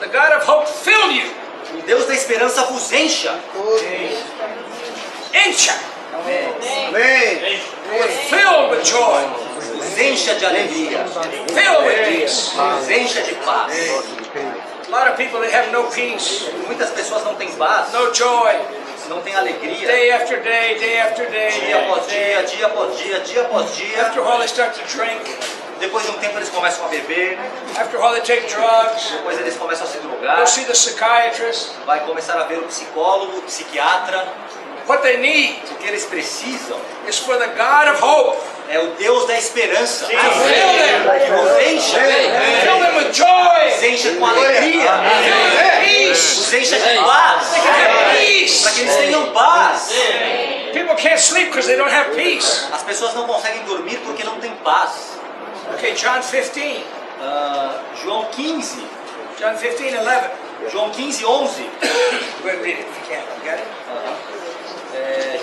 The God of hope fill you. O Deus da esperança vos encha. Encha. Amém! Filled with joy. Vos encha de alegria. Filled with peace. Vos encha de paz. A lot of people, they have no peace, Muitas pessoas não têm paz, no joy. não têm alegria. Day after day, day after day, Dia após dia, dia após dia, dia após dia. After a while, they start to drink. Depois de um tempo eles começam a beber. After a while, they take drugs. Depois eles começam a se Go drogar. see the psychiatrist. Vai começar a ver o psicólogo, o psiquiatra. What they need O que eles precisam is for the God of hope é o Deus da esperança. to fill them. Que vos encha. Fill them with joy. Vos encha com alegria. Fill them with peace. Vos encha de paz. They can have Para que peace. eles tenham paz. People can't sleep because they don't have peace. As pessoas não conseguem dormir porque não têm paz. Okay, John 15. João 15. John 15, 11. João 15, 11. Go ahead and read it if you can. You got it?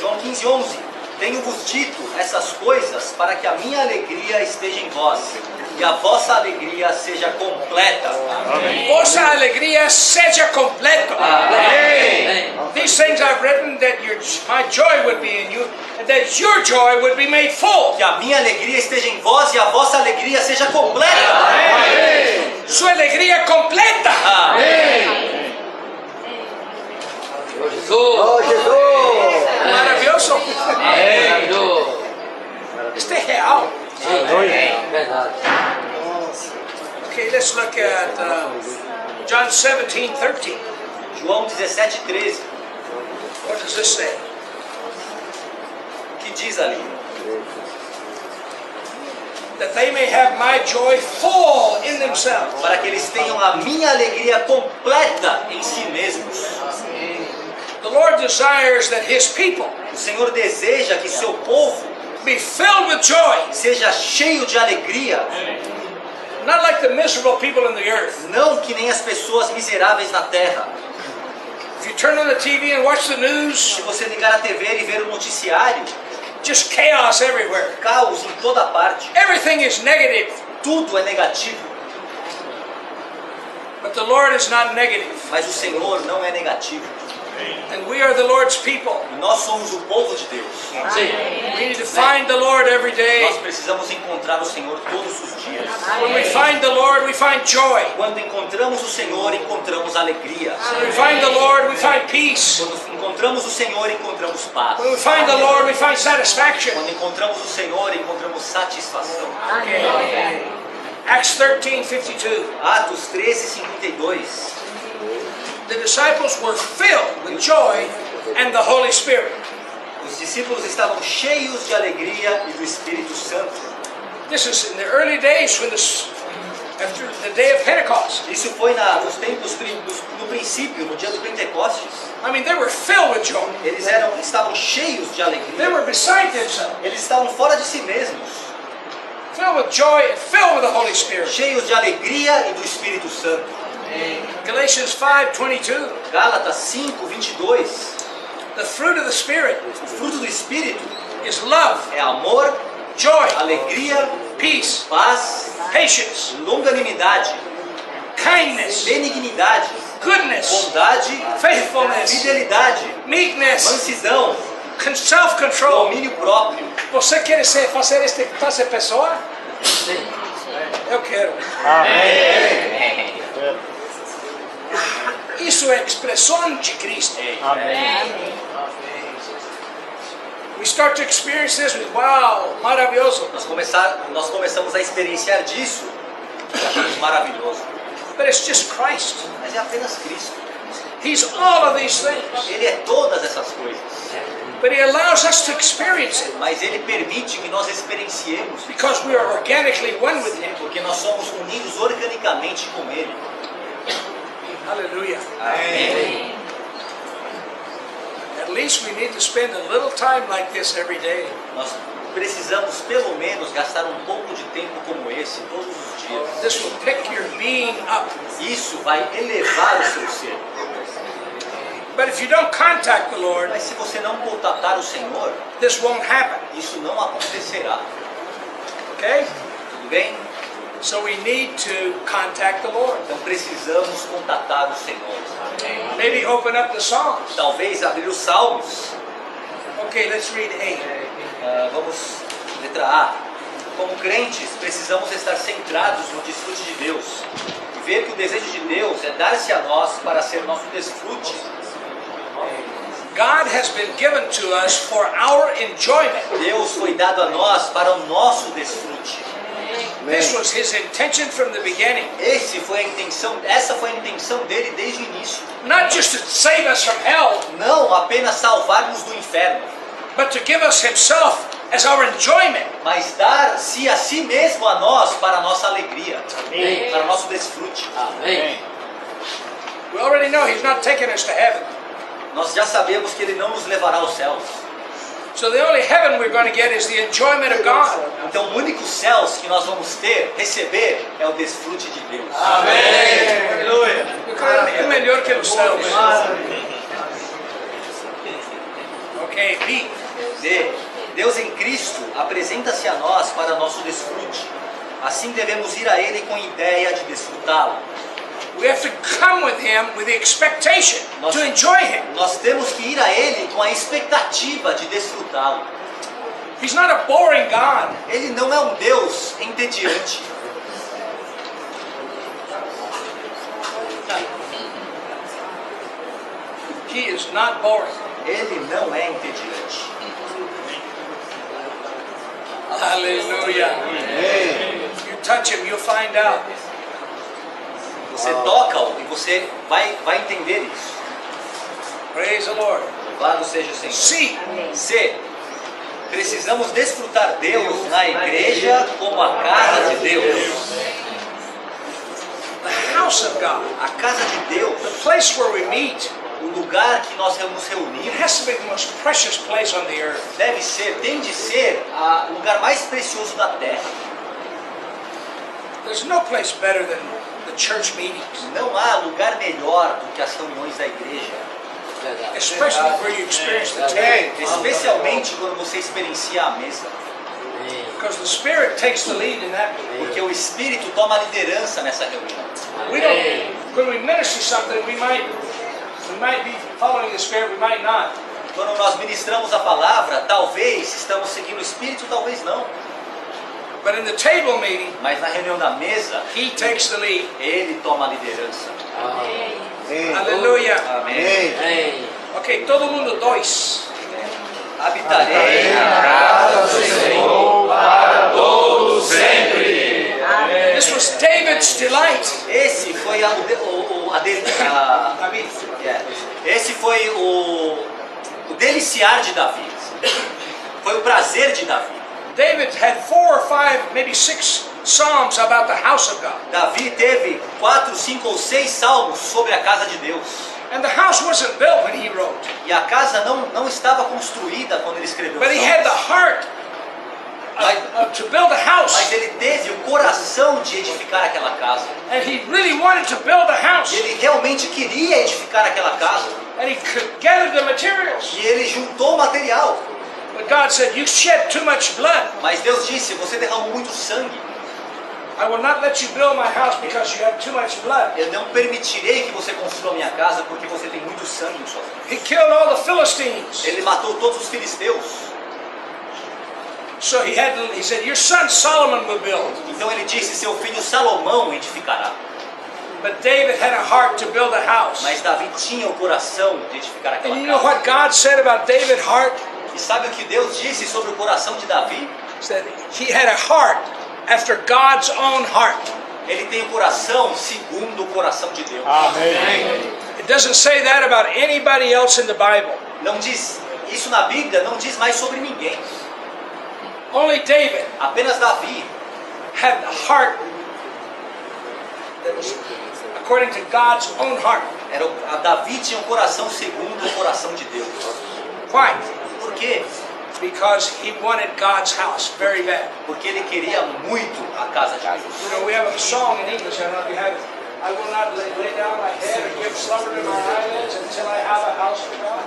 João 15, 11. Tenho-vos dito essas coisas para que a minha alegria esteja em vós e a vossa alegria seja completa. Vossa alegria seja completa. These things I've written that my joy would be in you, and that your joy would be made full. Que a minha alegria esteja em vós e a vossa alegria seja completa. Sua alegria completa. Jesus. Oh, Jesus. Maravilhoso. Maravilhoso. Isto é real. Verdade. Okay, let's look at John 17:13. João 17:13. What does this say? O que diz ali? That they may have my joy full in themselves. Para que eles tenham a minha alegria completa em si mesmos. The Lord desires that His people O Senhor deseja que seu povo be filled with joy, seja cheio de alegria, not like the miserable people in the earth. não que nem as pessoas miseráveis na terra. If you turn on the TV and watch the news, Se você ligar a TV e ver o noticiário, just chaos everywhere. caos em toda parte, Everything is negative, tudo é negativo, but the Lord is not negative. mas o Senhor não é negativo. And we are the Lord's people. E nós somos o povo de Deus. We need to find the Lord every day. Nós precisamos encontrar o Senhor todos os dias. When we find the Lord, we find joy. Quando encontramos o Senhor, encontramos alegria. When we find the Lord, we find peace. Quando encontramos o Senhor, encontramos paz. When we find the Lord, we find satisfaction. Quando encontramos o Senhor, encontramos satisfação. Acts 13:52. Atos 13:52. The disciples were filled with joy and the Holy Spirit. Os discípulos estavam cheios de alegria e do Espírito Santo. This is in the early days after the day of Pentecost. Isso foi nos tempos no princípio, no dia do Pentecostes. I mean, they were filled with joy. Eles estavam cheios de They alegria. were beside themselves, Eles estavam fora de si mesmos, filled with joy and filled with the Holy Spirit. cheios de alegria e do Espírito Santo. Galatians 5:22. Gálatas 5:22. The fruit of the Spirit O fruto do Espírito is love, é amor, joy, alegria, peace, paz, patience, longanimidade, kindness, benignidade, goodness, bondade, faithfulness, fidelidade, meekness, mansidão, self-control. domínio próprio. Você quer fazer essa pessoa? Eu quero. Isso é expressão de Cristo. We start to experience this with wow, maravilhoso. Nós começamos a experienciar disso. Achamos maravilhoso. But it's just Christ. Mas é apenas Cristo. He's all of these things. Ele é todas essas coisas. But He allows us to experience it Mas Ele permite que nós experienciemos. because we are organically one with Him. Porque nós somos unidos organicamente com Ele. Hallelujah. Amém. At least we need to spend a little time like this every day. Nós precisamos pelo menos gastar um pouco de tempo como esse todos os dias. This will pick your being up. Isso vai elevar o seu ser. But if you don't contact the Lord, Mas se você não contatar o Senhor, this won't happen. isso não acontecerá. Okay? Tudo bem? So we need to contact the Lord. Então precisamos contatar o Senhor. Maybe open up the Psalms. Talvez abrir os Salmos. Okay, let's read 8. Vamos, letra A. Como crentes, precisamos estar centrados no desfrute de Deus. E ver que o desejo de Deus é dar-se a nós para ser nosso desfrute. God has been given to us for our enjoyment. Deus foi dado a nós para o nosso desfrute. This was His intention from the beginning. Essa foi a intenção dele desde o início. Not just to save us from hell, Não apenas salvar-nos do inferno, but to give us Himself as our enjoyment. mas dar-se a si mesmo a nós para a nossa alegria, para o nosso desfrute. Amém. We already know He's not taking us to heaven. Nós já sabemos que Ele não nos levará aos céus. So the only heaven we're going to get is the enjoyment of God. Então o único céus que nós vamos receber, é o desfrute de Deus. Aleluia. É melhor que os céus. Ok, B. D. Deus em Cristo apresenta-se a nós para nosso desfrute. Assim devemos ir a Ele com ideia de desfrutá-lo. We have to come with Him with the expectation to enjoy Him. Nós temos que ir a Ele com a expectativa de desfrutá-lo. He's not a boring God. Ele não é um Deus entediante. He is not boring. Ele não é entediante. Hallelujah. You touch Him, you'll find out. Você toca-o e você vai entender isso. Praise the Lord. Louvado seja o Senhor. See, C. Precisamos desfrutar Deus na igreja como a casa de Deus. the house of God, A casa de Deus, the place where we meet, o lugar que nós nos it reunimos, has to be the most precious place on the earth. tem de ser o lugar mais precioso da terra. There's no place better than the church meetings, Não há lugar melhor do que as reuniões da igreja. Verdade. especially where you experience the table, Especialmente quando você experiencia a mesa. Amém. because the Spirit takes the lead in that meeting. Porque o Espírito toma a liderança nessa reunião. We don't. When we minister something, we might be following the Spirit, we might not. Quando nós ministramos a palavra, talvez estamos seguindo o Espírito, talvez não. But in the table meeting, Mas na reunião da mesa, He takes the lead. Ele toma a liderança. Amém. Hallelujah. Amém. Amém. Ok, todo mundo dois. Habitarei na Casa do Senhor para todos sempre. This was David's delight. Esse foi esse foi o deliciar de Davi. Foi o prazer de Davi. David had 4 or 5, maybe 6 psalms about the house of God. Davi teve 4, 5 ou 6 salmos sobre a casa de Deus. And the house wasn't built when he wrote, E a casa não estava construída quando ele escreveu os but he had the salmos. heart to build a house. Mas ele teve o coração de edificar aquela casa. And he really wanted to build a house. Ele realmente queria edificar aquela casa. And he gathered the materials. E ele juntou o material. But God said, you shed too much blood. Mas Deus disse, você derramou muito sangue. I will not let you build my house because you have too much blood. Eu não permitirei que você construa a minha casa porque você tem muito sangue em suas mãos. He killed all the Philistines. Ele matou todos os filisteus. So he said, your son Solomon will build. Então ele disse, seu filho Salomão edificará. But David had a heart to build a house. Mas Davi tinha o coração de edificar aquela And you know casa. what God said about David's heart? E sabe o que Deus disse sobre o coração de Davi? He said he had a heart after God's own heart. Ele tem o coração segundo o coração de Deus. It doesn't say that about anybody else in the Bible. Não diz isso na Bíblia, não diz mais sobre ninguém. Only David Apenas Davi had the heart that was according to God's own heart. Davi tinha um coração segundo o coração de Deus. Why? Por quê? Because he wanted God's house very bad. Porque ele queria muito a casa de Deus. You know, we have a song in English, I don't know if you have it. I will not lay down my head or give slumber to my eyelids until I have a house for God.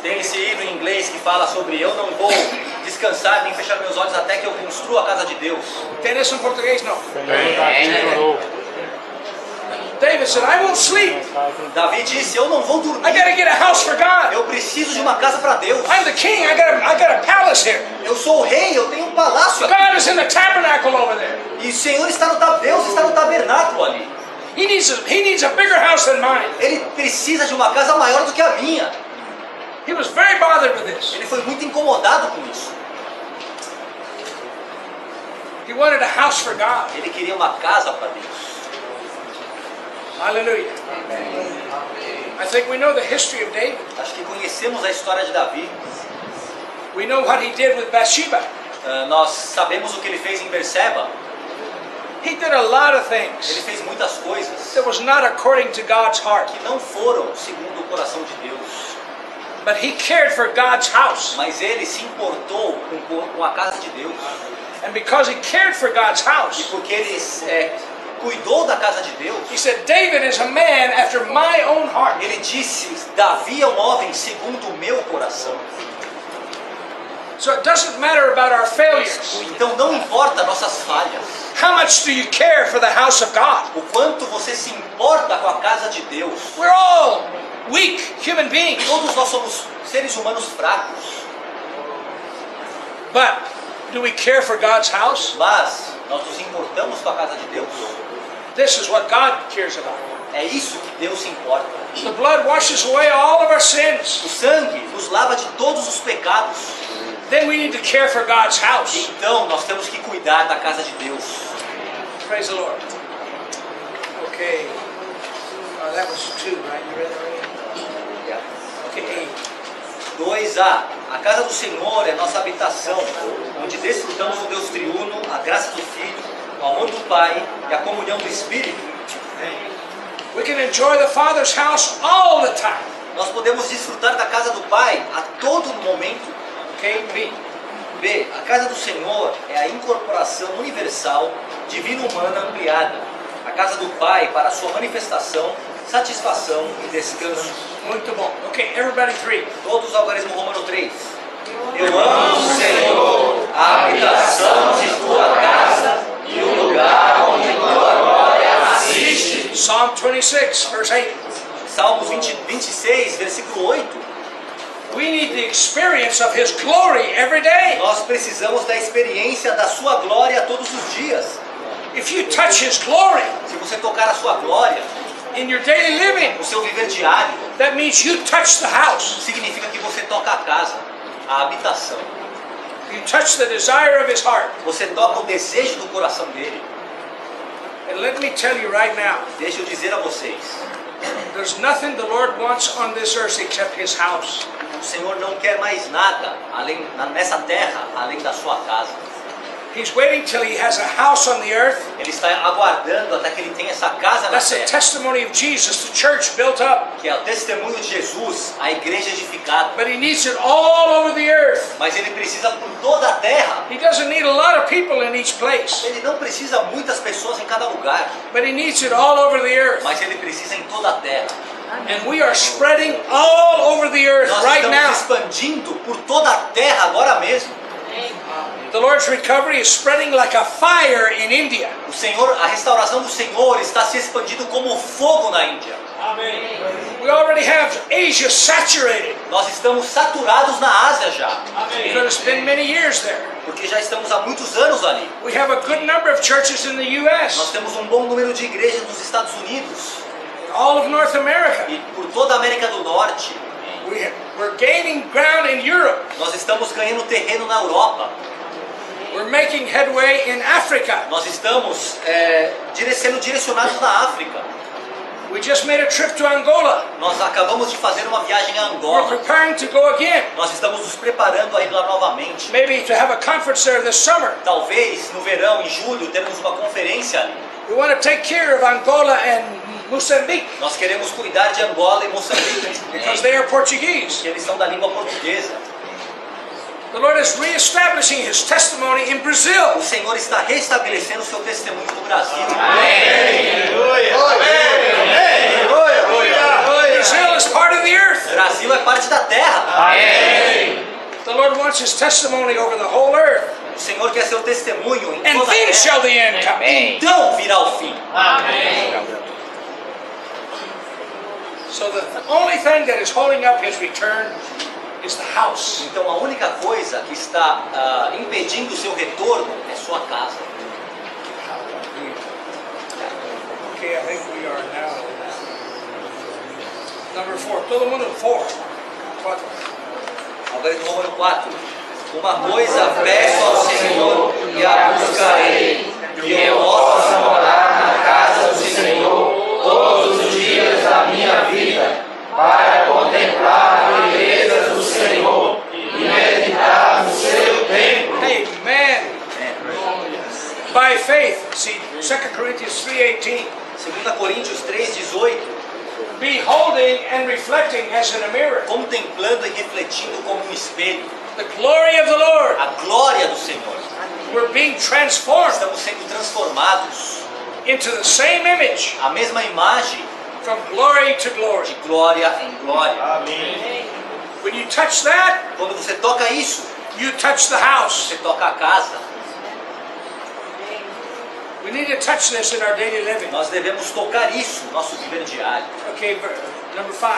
Tem esse hino em inglês que fala sobre eu não vou descansar nem fechar meus olhos até que eu construa a casa de Deus. Tem isso em português? Não. David said, I won't sleep. Davi disse, eu não vou I dormir. got to get a house for God. Eu preciso de uma casa para Deus. I'm the king. I got a palace here. Eu sou o rei, eu tenho um palácio aqui. God is in the tabernacle over there. E o Senhor está no Deus está no tabernáculo ali. He needs a bigger house than mine. Ele precisa de uma casa maior do que a minha. He was very bothered with this. Ele foi muito incomodado com isso. He wanted a house for God. Ele queria uma casa para Deus. Hallelujah. I think we know the history of David. Acho que conhecemos a história de Davi. We know what he did with Bathsheba. Nós sabemos o que ele fez em Berseba. He did a lot of Ele things fez muitas coisas that was not according to God's heart. que não foram segundo o coração de Deus. But he cared for God's house. Mas ele se importou com a casa de Deus. And because he cared for God's E house, porque ele cuidou da casa de Deus, he said, David is a man after my own heart. ele disse, Davi é um homem segundo o meu coração. So it doesn't matter about our failures. Então não importa nossas falhas. How much do you care for the house of God? O quanto você se importa com a casa de Deus. We're all weak human beings. Todos nós somos seres humanos fracos. But do we care for God's house? Mas nós nos importamos com a casa de Deus. This is what God cares about. É isso que Deus se importa. The blood washes away all of our sins. O sangue nos lava de todos os pecados. Then we need to care for God's house. Então nós temos que cuidar da casa de Deus. Praise the Lord. Okay. That was 2, right? You read that already? Okay. 2a. A casa do Senhor é nossa habitação, onde desfrutamos do Deus triuno, a graça do Filho, o amor do Pai e a comunhão do Espírito. We can enjoy the Father's house all the time. Nós podemos desfrutar da casa do Pai a todo momento. Okay, B. B. A casa do Senhor é a incorporação universal, divina humana ampliada. A casa do Pai para a sua manifestação, satisfação e descanso. Muito bom. Okay, everybody 3. Todos algarismo romano 3. Eu amo, Senhor, a habitação de tua casa e o lugar onde tua glória assiste. Psalm 26, verse 8. Salmos 26, versículo 8. We need the experience of His glory every day. Nós precisamos da experiência da sua glória todos os dias. If you touch His glory Se você tocar a sua glória in your daily living, no seu viver diário, that means you touch the house. significa que você toca a casa, a habitação. You touch the desire of His heart. Você toca o desejo do coração dele. And let me tell you right now, Deixa eu dizer a vocês, there's nothing the Lord wants on this earth except His house. o Senhor não quer mais nada nessa terra além da sua casa. He's waiting till He has a house on the earth. Ele está aguardando até que ele tenha essa casa na That's the terra, testimony of Jesus, the church built up. que é o testemunho de Jesus, a igreja edificada. But He needs it all over the earth. Mas ele precisa por toda a terra. He doesn't need a lot of people in each place, Ele não precisa muitas pessoas em cada lugar, but He needs it all over the earth. mas ele precisa em toda a terra. And we are spreading all over the earth Nós right estamos now. expandindo por toda a terra agora mesmo. The Lord's recovery is spreading like a fire in India. O Senhor, a restauração do Senhor está se expandindo como fogo na Índia. We already have Asia saturated Nós estamos saturados na Ásia já, because it's been many years there. porque já estamos há muitos anos ali. We have a good number of churches in the Nós U.S., temos um bom número de igrejas nos Estados Unidos all of North America. e por toda a América do Norte. We're gaining ground in Europe. Nós estamos ganhando terreno na Europa. We're making headway in Africa. Nós estamos sendo direcionados na África. We just made a trip to Angola. Nós acabamos de fazer uma viagem a We're Angola. preparing to go again, Nós estamos nos preparando a ir lá novamente. maybe to have a conference there this summer. Talvez no verão, em julho, teremos uma conferência ali. We want to take care of Angola and Mozambique Nós queremos cuidar de Angola e Moçambique, because they are Portuguese. que eles são da língua portuguesa. The Lord is reestablishing His testimony in Brazil. O Senhor está restabelecendo o seu testemunho no Brasil. Brazil is part of the earth. O Brasil é parte da terra. The Lord wants His testimony over the whole earth. O Senhor quer seu testemunho em And toda a then terra. shall the end come. Então virá o fim. So the only thing that is holding up His return is the house. Então a única coisa que está impedindo o seu retorno é sua casa. Okay, I think we are now. Number 4. Todo mundo 4. Algarismo número 4. Uma coisa peço ao Senhor e a buscarei, que eu possa morar na casa do Senhor todos os dias da minha vida, para contemplar a beleza do Senhor e meditar no seu templo. Amen. By faith, see 2 Corinthians 3:18. 2 Coríntios 3:18. Beholding and reflecting as in a mirror Contemplando e refletindo como um espelho the glory of the Lord. a glória do Senhor. We're being transformed Estamos sendo transformados into the same image a mesma imagem from glory to de glory. glória em glória. When you touch that, Quando você toca isso, You touch the house. você toca a casa. We need to touch this in our daily living. Nós devemos tocar isso no nosso viver diário. Okay, number 5.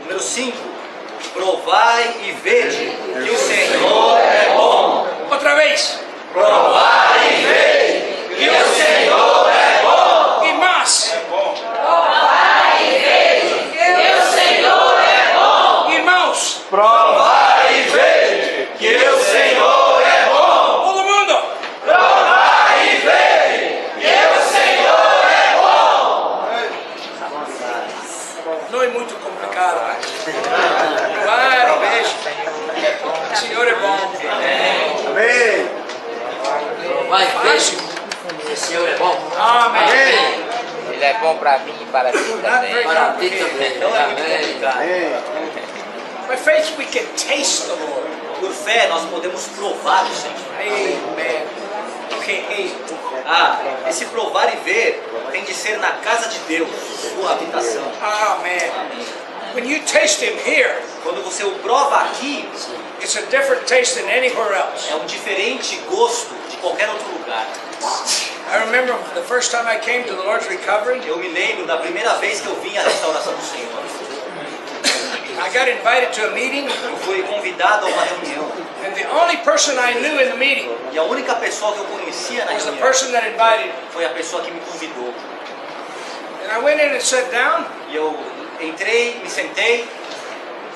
Número 5. Provai e vede que o Senhor é bom. Outra vez. Provai e vede que o Senhor é bom. E mais. Irmãos. Provai e vede que o Senhor é bom. Todo mundo. Provai e vede que o Senhor é bom. Não é muito complicado. Vai, veja. O Senhor é bom. Amém. Vai, Fácil. o Senhor é bom. Amém. Ele é bom para mim e para ti também. Para ti também. Não é muito Amém. complicado. By faith we can taste the Lord. Por fé nós podemos provar o Senhor. Amen. Okay, 8. Ah, esse provar e ver tem de ser na casa de Deus, sua habitação. Amen. When you taste Him here, Quando você o prova aqui, it's a different taste than anywhere else. é um diferente gosto de qualquer outro lugar. I remember the first time I came to the Lord's Recovery, Eu me lembro da primeira vez que eu vim à restauração do Senhor. I got invited to a meeting, Eu fui convidado a uma reunião. and the only person I knew in the meeting E a única pessoa que eu conhecia na was the reunião person that invited me. foi a pessoa que me convidou. And I went in and sat down, E eu entrei, me sentei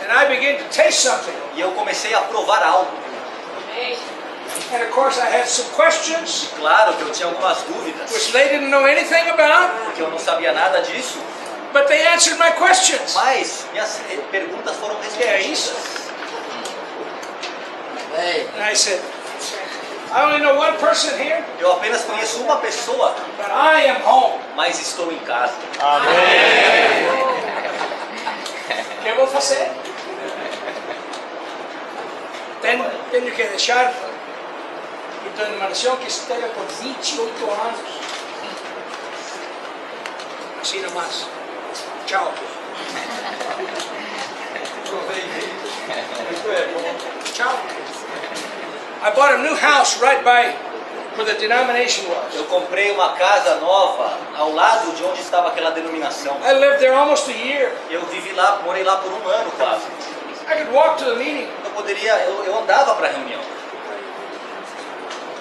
and I began to taste something. e eu comecei a provar algo. And of course, I had some questions, Claro que eu tinha algumas dúvidas, which they didn't know anything about, porque eu não sabia nada disso, but they answered my questions. mas minhas perguntas foram Que é isso? respondidas. Amém. And I said, I only know one person here, Eu apenas conheço uma pessoa, but I am home. mas estou em casa. O que eu vou fazer? Tenho que deixar a denominação que esteja por 28 anos. Assim nomás. Tchau. Tchau. I bought a new house right by where the denomination was. Eu comprei uma casa nova ao lado de onde estava aquela denominação. I lived there almost a year. Eu vivi lá, morei lá por um ano quase. I could walk to the meeting. Eu andava para a reunião.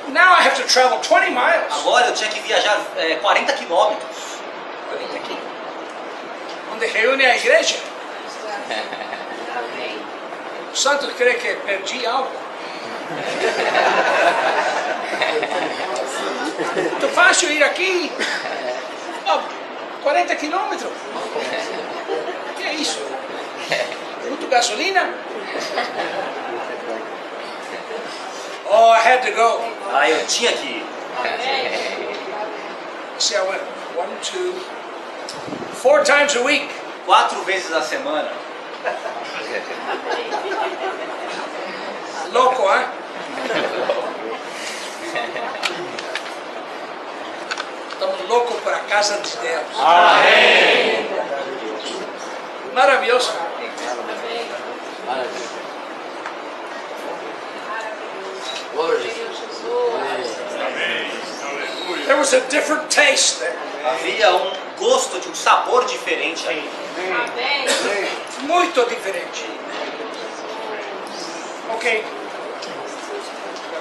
Now I have to travel 20 miles. Agora eu tinha que viajar 40 quilômetros. Onde reúne a igreja. Os santos creem que perdi algo. Muito fácil ir aqui. 40 quilômetros. O que é isso? Muito gasolina? Oh, I had to go. Aí eu tinha que ir. See, I went 4 times a week. 4 vezes a semana. Louco, hein? Estamos loucos para a casa de Deus. Amém. Maravilhoso. Maravilha. Glória a Jesus. There was a different taste there. Havia um gosto, de um sabor diferente aí. Muito diferente. Ok.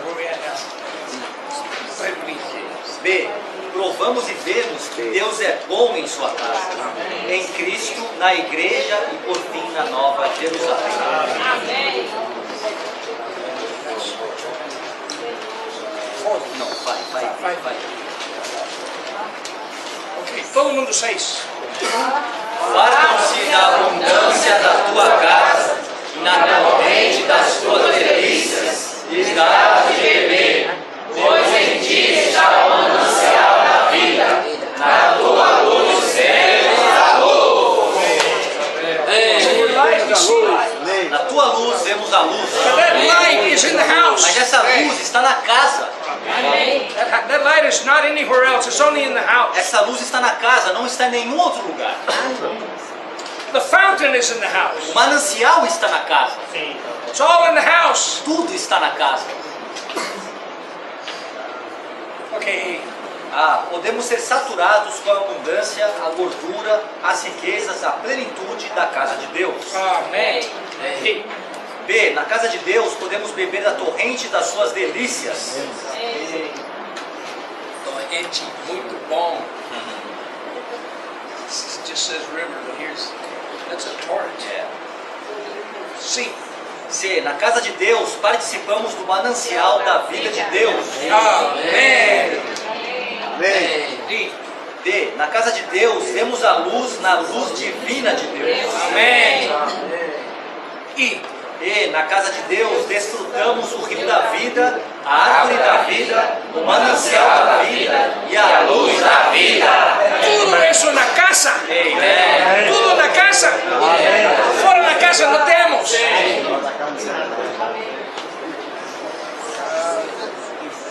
Where we at now? Let me see. B. Provamos e vemos que Deus é bom em sua casa. Em Cristo, na igreja e por fim na Nova Jerusalém. Não, vai. Ok, todo mundo 6. Fartam-se da abundância da tua casa e na corrente das tuas delícias lhes dá de beber, pois em ti está o manancial da vida, na tua luz vemos a luz. Light, we see light. Na tua luz vemos a luz. But that light is in the house. Mas essa luz está na casa. That light is not anywhere else. It's only in the house. Essa luz está na casa, não está em nenhum outro lugar. The fountain is in the house. O manancial está na casa. It's all in the house. Tudo está na casa. Okay. Podemos ser saturados com a abundância, a gordura, as riquezas, a plenitude da casa de Deus. Amen. B. Na casa de Deus podemos beber da torrente das suas delícias. Torrente muito bom. This just says river, but that's a torrent. C. C. Na casa de Deus participamos do manancial da vida de Deus. Amen. D. D. Na casa de Deus vemos a luz na luz divina de Deus. Amen. E. E. Na casa de Deus desfrutamos o rio da vida, a árvore da vida, o manancial da vida e a luz da vida. Tudo isso na casa. Amém. Tudo na casa. Fora da casa não temos.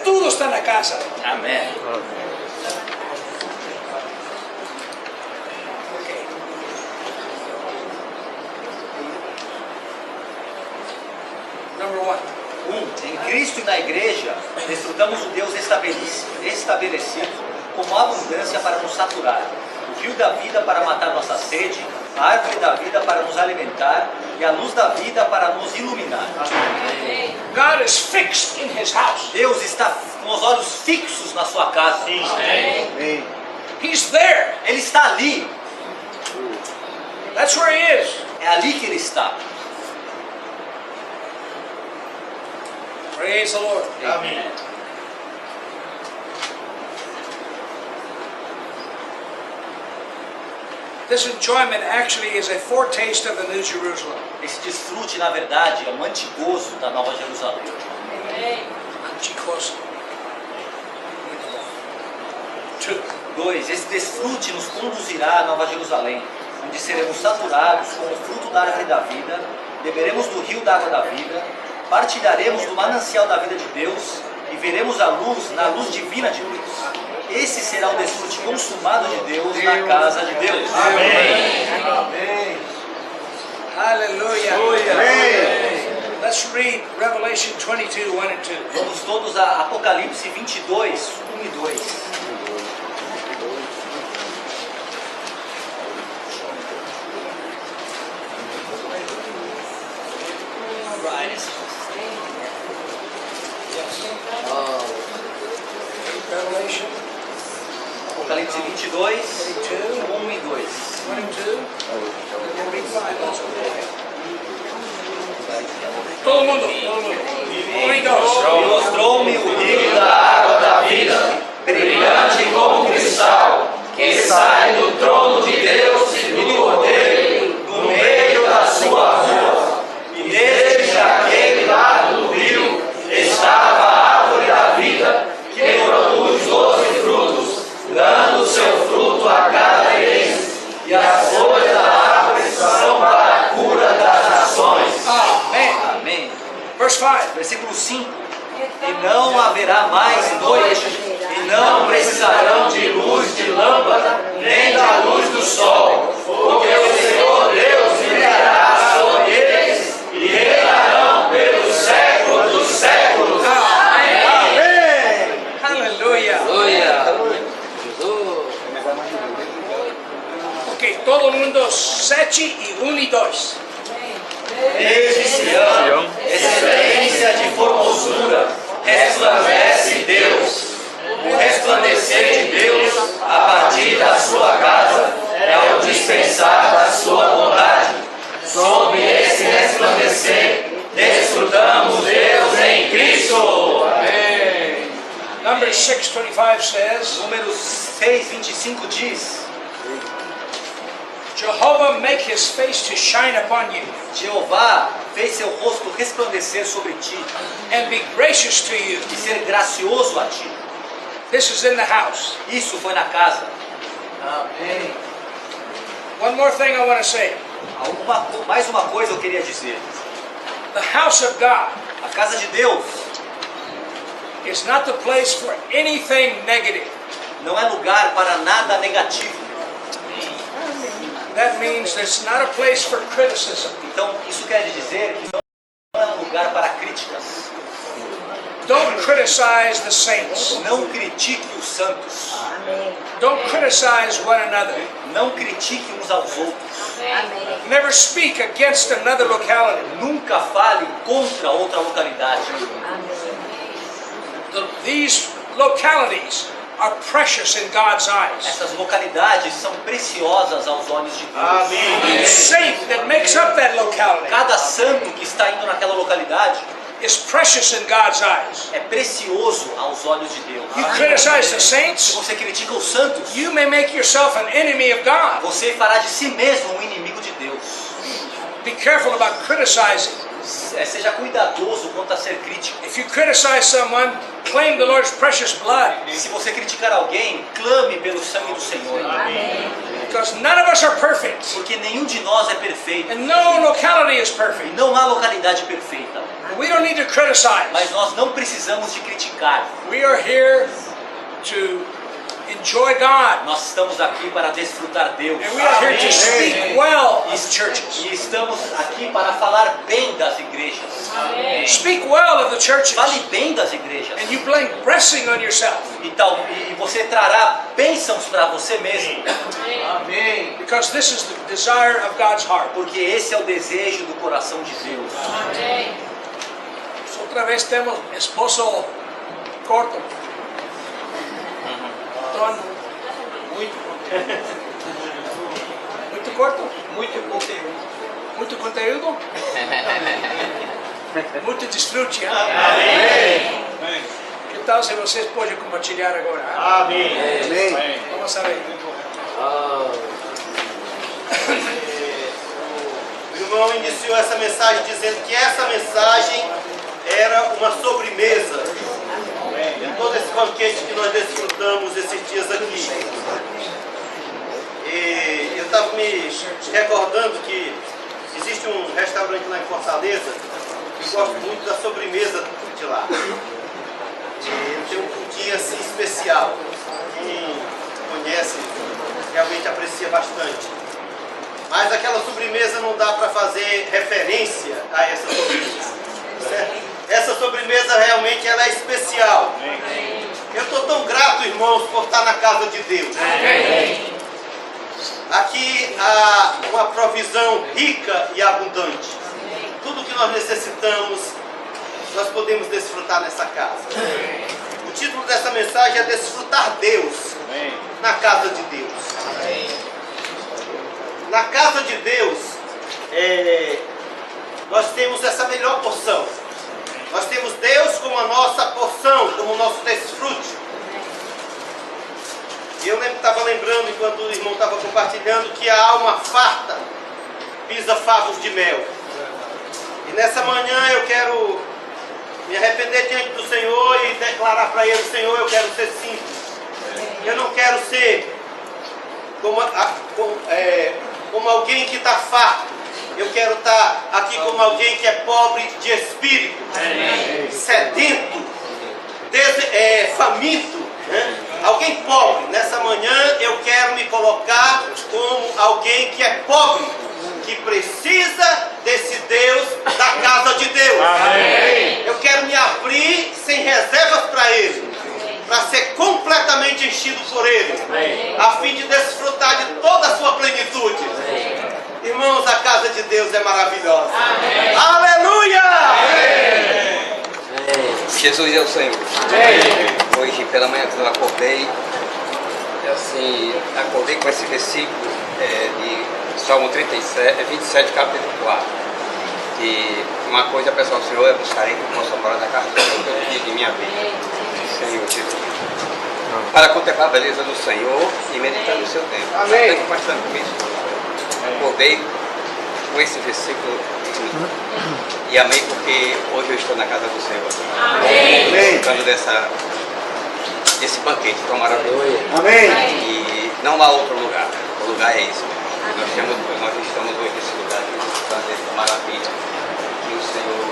Tudo está na casa. Amém. Number 1. Em Cristo e na igreja, desfrutamos o Deus estabelecido como abundância para nos saturar, o rio da vida para matar nossa sede, a árvore da vida para nos alimentar e a luz da vida para nos iluminar. God is fixed in his house. Deus está com os olhos fixos na sua casa. He's there. Ele está ali. That's where he is. É ali que ele está. Praise the Lord. Amém. This enjoyment actually is a foretaste of the New Jerusalem. Esse desfrute, na verdade, é um antigozo da Nova Jerusalém. Chicos. 2. 2. Esse desfrute nos conduzirá à Nova Jerusalém, onde seremos saturados com o fruto da árvore da vida, beberemos do rio da água da vida, partilharemos do manancial da vida de Deus e veremos a luz na luz divina de Deus. Esse será o desfrute consumado de Deus na casa de Deus. Amém. Hallelujah. Let's read Revelation 22, 1 and 2. Vamos todos a Apocalipse 22, 1 e 2. Revelation Apocalipse 22, 1 e 2. 1 and 2. We'll read 5 also. Todo mundo. 1 e 2. E mostrou-me o rio da água da vida, brilhante como cristal, que sai do trono de Deus e do Cordeiro, no meio da sua rua. E desde aquele lado do rio estava a árvore da vida, que produz 12 frutos, dando seu fruto a cada mês. E as folhas da árvore são para a cura das nações. Amém. Amém. Verse 5. Versículo 5. E não haverá mais noite, e não precisarão de luz de lâmpada, nem da luz do sol, porque o Senhor Deus brilhará sobre eles, e reinarão pelos séculos dos séculos. Amém. Hallelujah. Ok, todo mundo 7 e 1 e 2. Desde Sião, excelência de formosura, resplandece Deus. O resplandecer de Deus a partir da sua casa é o dispensar da sua bondade. Sob esse resplandecer, desfrutamos Deus em Cristo. Amém. Numbers 6:25 says, Número 6:25 diz: Jehovah make his face to shine upon you Jeová fez seu rosto resplandecer sobre ti and be gracious to you. e ser gracioso a ti. This is in the house. Isso foi na casa. One more thing I want to say. Mais uma coisa eu queria dizer. The house of God A casa de Deus is not the place for anything negative. não é lugar para nada negativo. That means there's not a place for criticism. Então, isso quer dizer que não é um lugar para críticas. Don't criticize the saints. Não critique os santos. Don't criticize one another. Não critique uns aos outros. Never speak against another locality. Nunca fale contra outra localidade. These localities are precious in God's eyes. Essas localidades são preciosas aos olhos de Deus. Each saint that makes up that locality Cada santo que está indo naquela localidade is precious in God's eyes. é precioso aos olhos de Deus. You criticize the Se saints, você critica os santos, you may make yourself an enemy of God. você fará de si mesmo um inimigo de Deus. Be careful about criticizing. Seja cuidadoso quanto a ser crítico. If you criticize someone, claim the Lord's precious blood, Se você criticar alguém, clame pelo sangue do Senhor. because none of us are perfect, Porque nenhum de nós é perfeito. and no locality is E perfect. não há localidade perfeita. We don't need to criticize. Mas nós não precisamos de criticar. We are here to enjoy God, Nós estamos aqui para desfrutar Deus. and we are here to speak well of churches. E estamos aqui para falar bem das igrejas. Speak well of the churches, Fale bem das igrejas. and you bring blessing on yourself, E você trará bênçãos para você mesmo. because this is the desire of God's heart. Porque esse é o desejo do coração de Deus. Outra vez temos esposo corto. Então, muito corto? Muito conteúdo. Muito conteúdo? Muito desfrute. Que tal se vocês podem compartilhar agora? Amém. Vamos a ver. O irmão iniciou essa mensagem dizendo que essa mensagem era uma sobremesa de todo esse banquete que nós desfrutamos esses dias aqui. E eu estava me recordando que existe um restaurante lá em Fortaleza que gosto muito da sobremesa de lá. E ele tem um pudim assim especial. Quem conhece realmente aprecia bastante. Mas aquela sobremesa não dá para fazer referência a essa sobremesa. Certo? Essa sobremesa realmente ela é especial. Eu estou tão grato, irmãos, por estar na casa de Deus. Aqui há uma provisão rica e abundante. Tudo que nós necessitamos, nós podemos desfrutar nessa casa. O título dessa mensagem é Desfrutar Deus na casa de Deus. Na casa de Deus, nós temos essa melhor porção. Nós temos Deus como a nossa porção, como o nosso desfrute. E eu estava lembrando, enquanto o irmão estava compartilhando, que a alma farta pisa favos de mel. E nessa manhã eu quero me arrepender diante do Senhor e declarar para Ele: Senhor, eu quero ser simples. Eu não quero ser como alguém que está farto. Eu quero estar aqui como alguém que é pobre de espírito, sedento, faminto, né? Alguém pobre. Nessa manhã eu quero me colocar como alguém que é pobre, que precisa desse Deus, da casa de Deus. Eu quero me abrir sem reservas para Ele, para ser completamente enchido por Ele, a fim de desfrutar de toda a sua plenitude. Irmãos, a casa de Deus é maravilhosa. Amém. Aleluia! Amém. Jesus é o Senhor. Hoje pela manhã quando eu acordei, acordei com esse versículo de Salmo 27, capítulo 4. Que uma coisa, pessoal, o Senhor, eu buscarei que eu possa morar na casa do Senhor todo dia de minha vida. Senhor Jesus. Para contemplar a beleza do Senhor e meditar no seu tempo. Amém. Compartilhando com isso. Acordei com esse versículo e amei, porque hoje eu estou na casa do Senhor. Amém. Ficando desse banquete tão maravilhoso. Amém. E não há outro lugar. O lugar é esse. Nós estamos hoje nesse lugar aqui, desfrutando dessa maravilha que o Senhor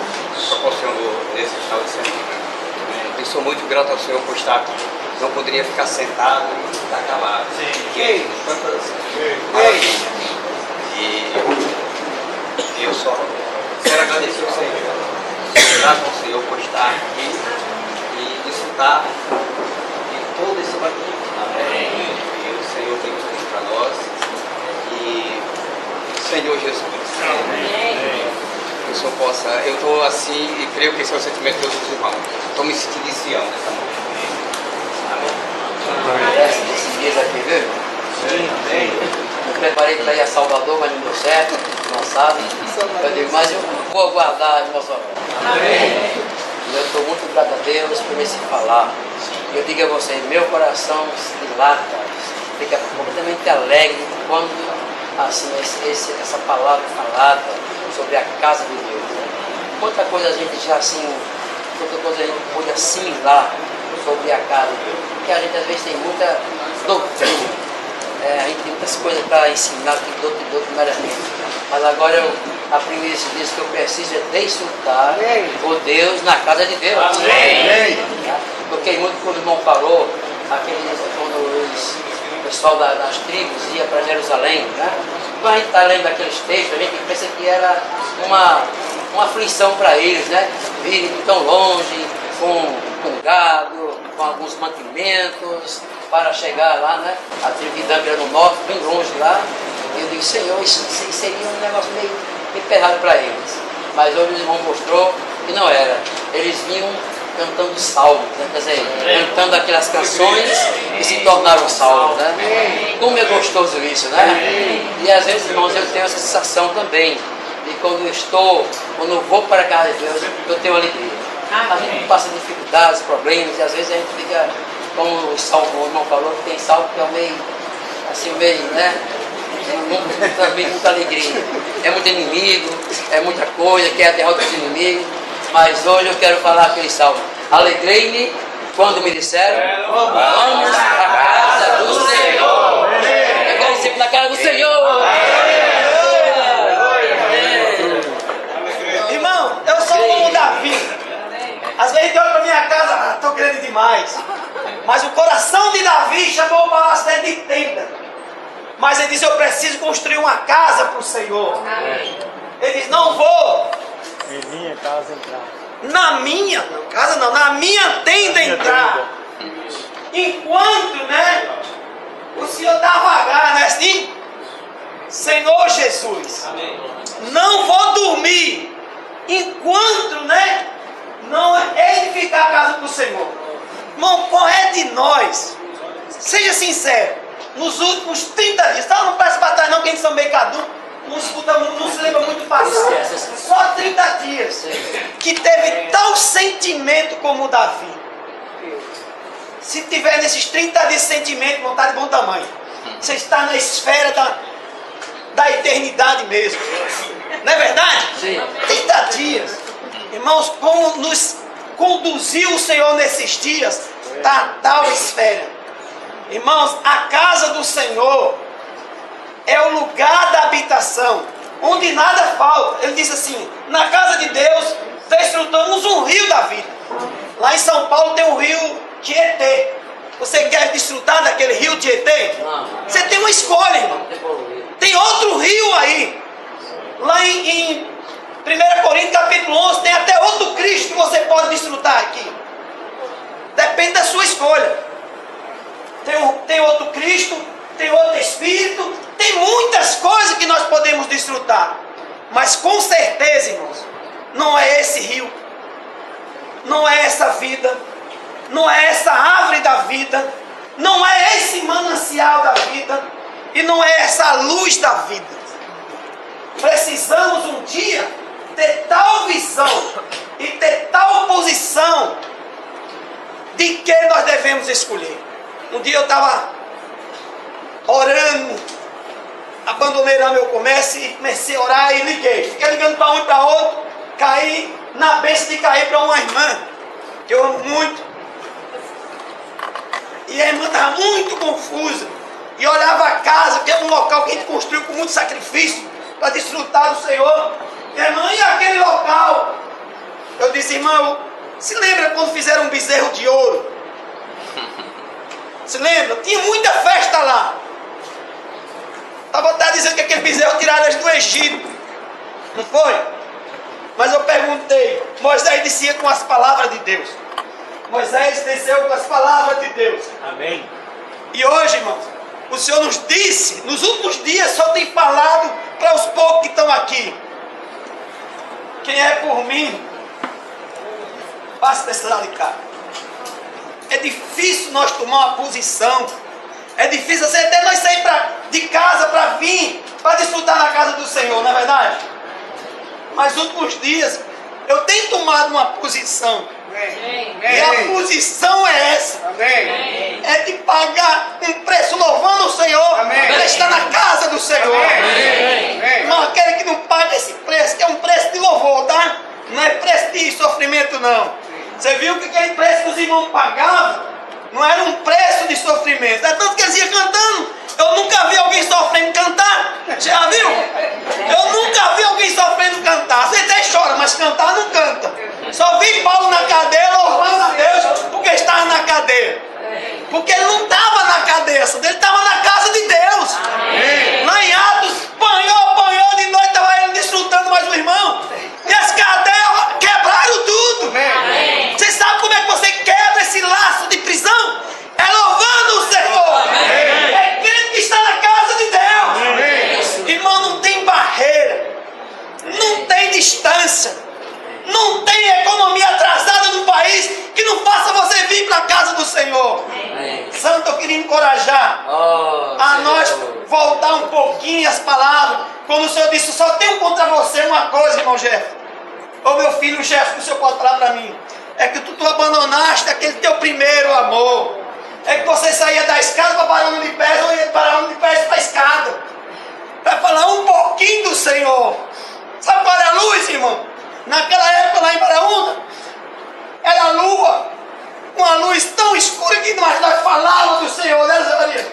proporcionou nesse final de semana. Eu sou muito grato ao Senhor por estar aqui. Não poderia ficar sentado e estar calado. Quantas maravilhas. Eu só quero agradecer ao Senhor, graças ao Senhor por estar aqui e desfrutar de todo esse banquete. Amém. E o Senhor tem tudo para nós. E o Senhor Jesus. Amém. Que o Senhor possa. Eu estou assim e creio que esse é o sentimento de todos os irmãos. Estou me sentindo esse ano nessa noite. Amém. Parece desses dias aqui, viu? Sim, amém. Eu preparei para ir a Salvador, mas não deu certo, não sabe. Eu digo, mas eu vou aguardar a nossa hora. Amém. E eu estou muito grato a Deus por esse falar. E eu digo a você, meu coração se dilata, fica completamente alegre quando assim, essa palavra falada sobre a casa de Deus. Né? Quanta coisa a gente já assim, quanta coisa a gente pode assimilar sobre a casa de Deus. Porque a gente às vezes tem muita doutrina. A gente tem muitas coisas para ensinar que doutrinariamente. Mas agora eu aprendi esses dias que eu preciso é desfrutar o Deus na casa de Deus. Amém. Porque muito quando o irmão falou, quando o pessoal das tribos ia para Jerusalém, né? Quando a gente está lendo aqueles textos, a gente pensa que era uma aflição para eles, né? Virem tão longe, com gado, com alguns mantimentos, para chegar lá, né? A tribo de Dan era no norte, bem longe lá. E eu disse, Senhor, isso seria um negócio meio pesado para eles. Mas hoje o irmão mostrou que não era. Eles vinham cantando salmos, né? Quer dizer, cantando aquelas canções que se tornaram salmos, né? Como é gostoso isso, né? E às vezes, irmãos, eu tenho essa sensação também. E quando eu vou para a casa de Deus, eu tenho alegria. A gente passa dificuldades, problemas, e às vezes a gente fica, como o irmão falou, que tem salmo que é meio, assim, meio, né? Também muita alegria. É muito inimigo, é muita coisa, que é a derrota dos inimigos. Mas hoje eu quero falar aquele salmo. Alegrei-me quando me disseram, vamos à casa do Senhor. Eu quero sempre na casa do Senhor. Irmão, eu sou como Davi. Às vezes eu olho para minha casa, estou grande demais. Mas o coração de Davi chamou o palácio dele de tenda. Mas ele disse, eu preciso construir uma casa para o Senhor. Ele diz, não vou Em minha casa entrar. na minha tenda entrar. Enquanto, né, o Senhor está vagar, não é assim? Senhor Jesus, não vou dormir enquanto, né, não edificar a casa do Senhor. Irmão, qual é de nós? Seja sincero, nos últimos 30 dias, tá? Não parece batalha não, quem são meio cadu, não escuta, não se lembra muito passado. Só 30 dias que teve tal sentimento como o Davi. Se tiver nesses 30 dias de sentimento, não está de bom tamanho. Você está na esfera da eternidade mesmo. Não é verdade? Sim. 30 dias. Irmãos, como nos conduziu o Senhor nesses dias, está tal esfera. Irmãos, a casa do Senhor é o lugar da habitação, onde nada falta. Ele disse assim, na casa de Deus, desfrutamos um rio da vida. Lá em São Paulo tem o rio Tietê. Você quer desfrutar daquele rio Tietê? Você tem uma escolha, irmão. Tem outro rio aí. Lá em 1 Coríntios capítulo 11, tem até outro Cristo que você pode desfrutar aqui. Depende da sua escolha. Tem outro Cristo, tem outro Espírito, tem muitas coisas que nós podemos desfrutar. Mas com certeza, irmãos, não é esse rio, não é essa vida, não é essa árvore da vida, não é esse manancial da vida, e não é essa luz da vida. Precisamos um dia ter tal visão e ter tal posição de que nós devemos escolher. Um dia eu estava orando, abandonei lá meu comércio e comecei a orar e liguei. Fiquei ligando para um e para outro, caí na bênção de cair para uma irmã, que eu amo muito. E a irmã estava muito confusa. E olhava a casa, que é um local que a gente construiu com muito sacrifício para desfrutar do Senhor. E a irmã, e aquele local? Eu disse, irmão, se lembra quando fizeram um bezerro de ouro? Se lembra? Tinha muita festa lá. Estava dizendo que aquele bezerro tiraram eles do Egito. Não foi? Mas eu perguntei, Moisés descia com as palavras de Deus. Moisés desceu com as palavras de Deus. Amém. E hoje, irmãos, o Senhor nos disse, nos últimos dias só tem falado para os poucos que estão aqui. Quem é por mim, passe desse lado de cá. É difícil nós tomar uma posição. É difícil assim, até nós sair de casa para vir, para desfrutar na casa do Senhor, não é verdade? Mas nos últimos dias, eu tenho tomado uma posição. Amém. E a posição é essa. Amém. É de pagar um preço louvando o Senhor. Amém. Para estar na casa do Senhor. Amém. Irmão, aquele que não paga esse preço, que é um preço de louvor, tá? Não é preço de sofrimento, não. Você viu que aquele preço que os irmãos pagavam não era um preço de sofrimento. É tanto que eles iam cantando. Eu nunca vi alguém sofrendo cantar. Já viu? Eu nunca vi alguém sofrendo cantar. Você até chora, mas cantar não canta. Só vi Paulo na cadeia louvando a Deus porque estava na cadeia. Porque ele não estava na cabeça dele, estava na casa de Deus. Lá em Atos, apanhou de noite, estava ele desfrutando mais o irmão. E as cadeias quebraram tudo. Você sabe como é que você quebra esse laço de prisão? É louvando o Senhor. É crendo que está na casa de Deus. Irmão, não tem barreira, não tem distância, não tem economia atrasada no país que não faça você vir para a casa do Senhor. Santo, eu queria encorajar a nós voltar um pouquinho as palavras. Quando o Senhor disse, só tenho contra você uma coisa, irmão Jeff. Ô meu filho Jeff, que o Senhor pode falar para mim. É que tu abandonaste aquele teu primeiro amor. É que você saía da escada para Barão de Pés, ou ia para Barão de Pés para a escada. Para falar um pouquinho do Senhor. Sabe qual era a luz, irmão? Naquela época lá em Baraúna, era a lua. Uma luz tão escura que nós falávamos do Senhor, né, Zé Maria?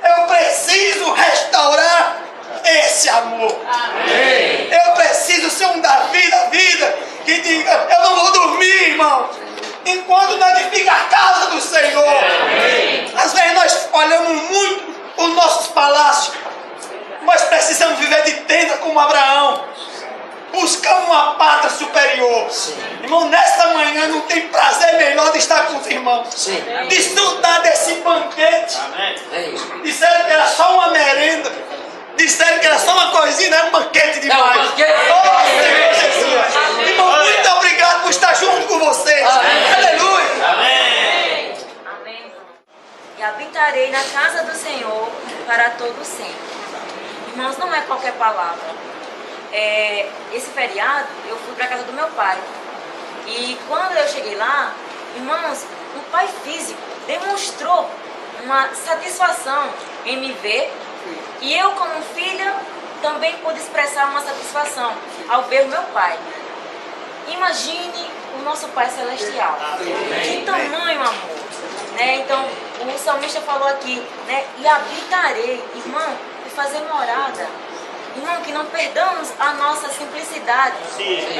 Eu preciso restaurar esse amor. Amém. Eu preciso ser um Davi da vida que diga, eu não vou dormir, irmão, enquanto não edifica a casa do Senhor. Amém. Às vezes nós olhamos muito os nossos palácios, mas precisamos viver de tenda como Abraão. Buscamos uma pátria superior. Sim. Irmão, nesta manhã não tem prazer melhor de estar com os irmãos. Sim. Desfrutar desse banquete. Amém. Disseram que era só uma merenda. Disseram que era só uma coisinha, não era um banquete demais. Oh, Senhor Jesus. Irmão, muito obrigado por estar junto com vocês. Amém. Aleluia. Amém. Amém. E habitarei na casa do Senhor para todo sempre. Irmãos, não é qualquer palavra. Esse feriado eu fui para a casa do meu pai. E quando eu cheguei lá, irmãos, o pai físico demonstrou uma satisfação em me ver. E eu, como filha, também pude expressar uma satisfação ao ver o meu pai. Imagine o nosso Pai Celestial. Que tamanho amor. Né? Então, o salmista falou aqui, né? E habitarei, irmão, e fazer morada. Irmão, que não perdamos a nossa simplicidade.